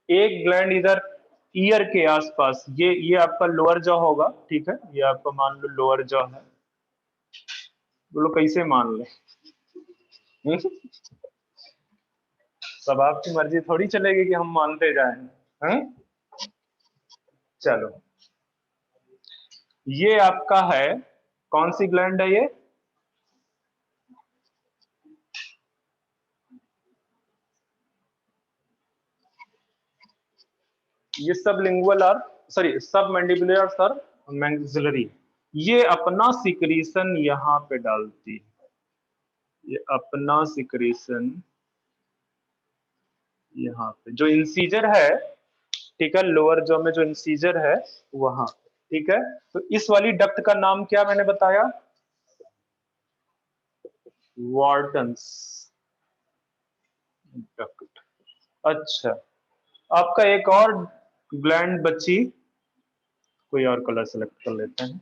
एक ग्लैंड इधर ईयर के आसपास, ये आपका लोअर जॉ होगा, ठीक है, ये आपका मान लो लोअर जॉ है, बोलो कैसे मान ले। सब आपकी मर्जी थोड़ी चलेगी कि हम मानते जाएं, हैं? चलो ये आपका है, कौन सी ग्लैंड है ये सबलिंगुअल और सॉरी सब मैंडिबुलर और सर मैक्सिलरी। ये अपना सिक्रीशन यहां पे डालती है, ये अपना सिक्रीशन यहाँ पे जो इंसीजर है, ठीक है, लोअर जॉ में जो इंसीजर है वहां, ठीक है। तो इस वाली डक्ट का नाम क्या मैंने बताया, वॉर्टन्स डक्ट। अच्छा, आपका एक और ग्लैंड बची, कोई और कलर सेलेक्ट कर लेते हैं।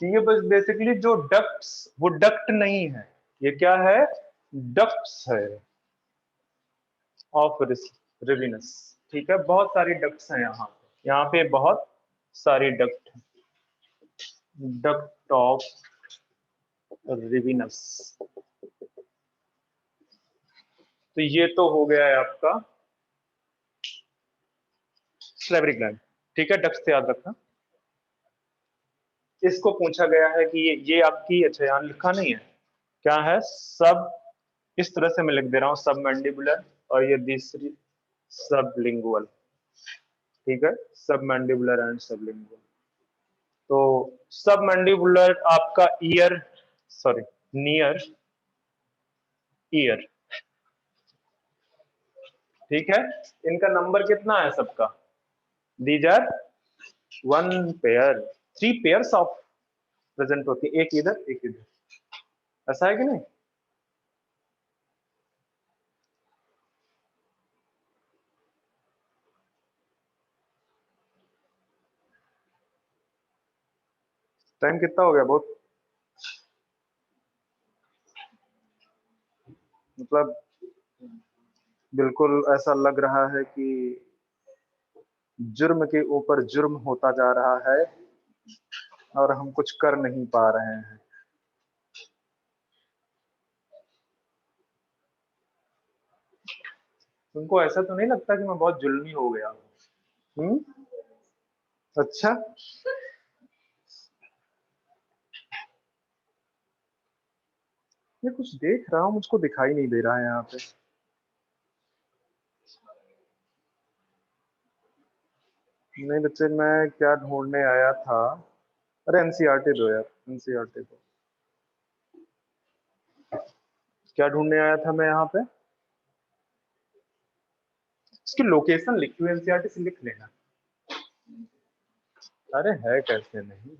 ये बस बेसिकली जो डक्ट्स, वो डक्ट नहीं है, ये क्या है, डक्ट्स है ऑफ रिविनस, ठीक है। बहुत सारी डक्ट्स हैं यहाँ पे बहुत सारी डक्ट, डक्ट ऑफ रिविनस। तो ये तो हो गया है आपका स्लेवरी ग्लैंड, ठीक है, डक्ट्स याद रखना। इसको पूछा गया है कि ये आपकी, अच्छा यहाँ लिखा नहीं है, क्या है, सब, इस तरह से मैं लिख दे रहा हूँ, सब मैंडिबुलर, और ये दूसरी सब लिंगुअल, ठीक है, सब मैंडिबुलर एंड सब लिंगुअल। तो सब मैंडिबुलर आपका ईयर, सॉरी नियर ईयर, ठीक है। इनका नंबर कितना है सबका, these are 1 pair, 3 pairs of present होती है, एक इधर एक इधर, ऐसा है कि नहीं। टाइम कितना हो गया? बहुत मतलब बिल्कुल ऐसा लग रहा है कि जुर्म के ऊपर जुर्म होता जा रहा है और हम कुछ कर नहीं पा रहे हैं। तुमको ऐसा तो नहीं लगता कि मैं बहुत जुल्मी हो गया हूँ? अच्छा, मैं कुछ देख रहा हूँ, मुझको दिखाई नहीं दे रहा है यहाँ पे। नहीं बच्चे, मैं क्या ढूंढने आया था? अरे एनसीईआरटी दो यार, एनसीईआरटी दो। क्या ढूंढने आया था मैं यहाँ पे? इसकी लोकेशन लिखी हुई एनसीईआरटी से लिख लेना। अरे है कैसे नहीं।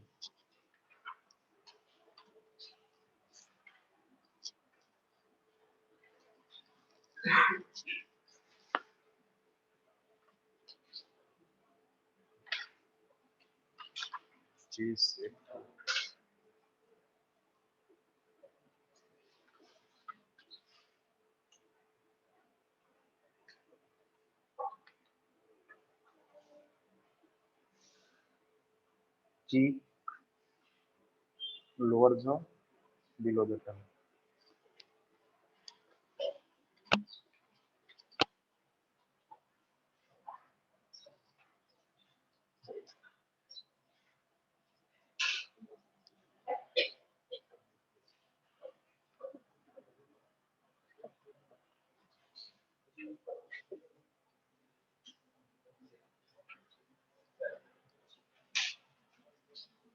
चीज से जी, lower zone below the term.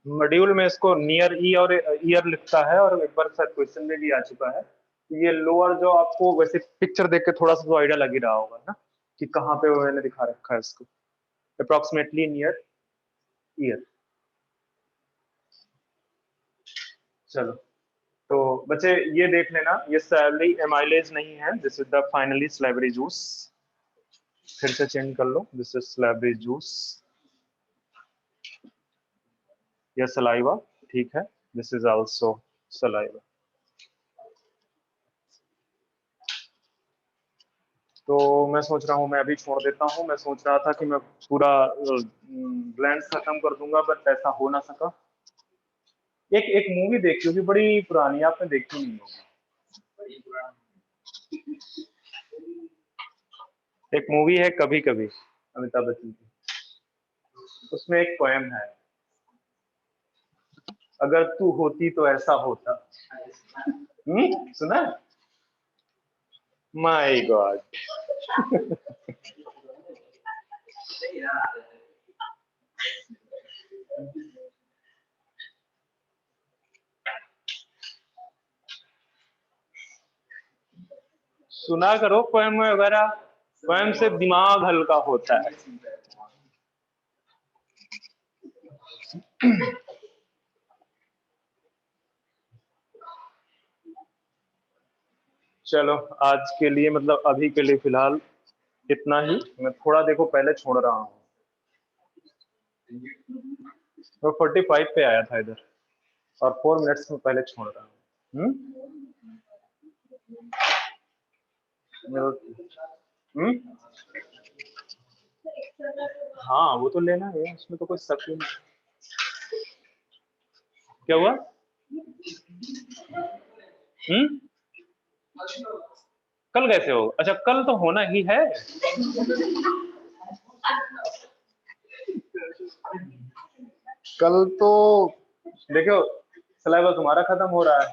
Module में इसको नियर ई और ईयर लिखता है, और एक बार शायद क्वेश्चन में भी आ चुका है। ये लोअर जो आपको वैसे पिक्चर देख के थोड़ा सा तो आइडिया लग ही रहा होगा ना कि कहाँ पे वो मैंने दिखा रखा है इसको। Approximately near year. चलो, तो बच्चे ये देख लेना, ये सैलरी एमाइलेज नहीं है, this is the finally slavery juice. फिर से चेंज कर लो, दिस इज स्लेवरी जूस या सलाइवा, ठीक है, दिस इज आल्सो सलाइवा। तो मैं सोच रहा हूँ मैं अभी छोड़ देता हूँ। मैं सोच रहा था कि मैं पूरा ब्लेंड्स खत्म कर दूंगा, बट ऐसा हो ना सका। एक एक मूवी देखी होगी, बड़ी पुरानी, आपने देखी नहीं होगी। एक मूवी है कभी कभी, अमिताभ बच्चन की। उसमें एक पोएम है, अगर तू होती तो ऐसा होता। सुना? My God. सुना करो पोएम वगैरह, पोएम से दिमाग हल्का होता है। चलो, आज के लिए मतलब अभी के लिए फिलहाल इतना ही। मैं थोड़ा देखो पहले छोड़ रहा हूँ, मैं 45 पे आया था इधर, और 4 मिनट्स में पहले छोड़ रहा हूँ। हम्म, हाँ वो तो लेना है, उसमें तो कोई शक ही नहीं। क्या हुआ? हम्म, कल कैसे हो? अच्छा, कल तो होना ही है। कल तो देखो, सिलेबस तुम्हारा खत्म हो रहा है।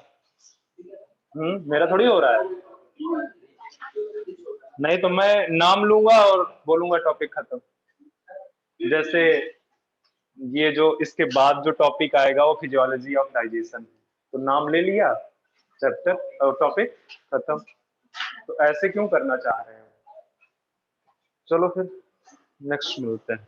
मेरा थोड़ी हो रहा है। नहीं तो मैं नाम लूंगा और बोलूंगा टॉपिक खत्म। जैसे ये जो इसके बाद जो टॉपिक आएगा वो फिजियोलॉजी ऑफ डाइजेशन, तो नाम ले लिया, चैप्टर और टॉपिक खत्म। तो ऐसे क्यों करना चाह रहे हैं? चलो फिर नेक्स्ट मिलते हैं।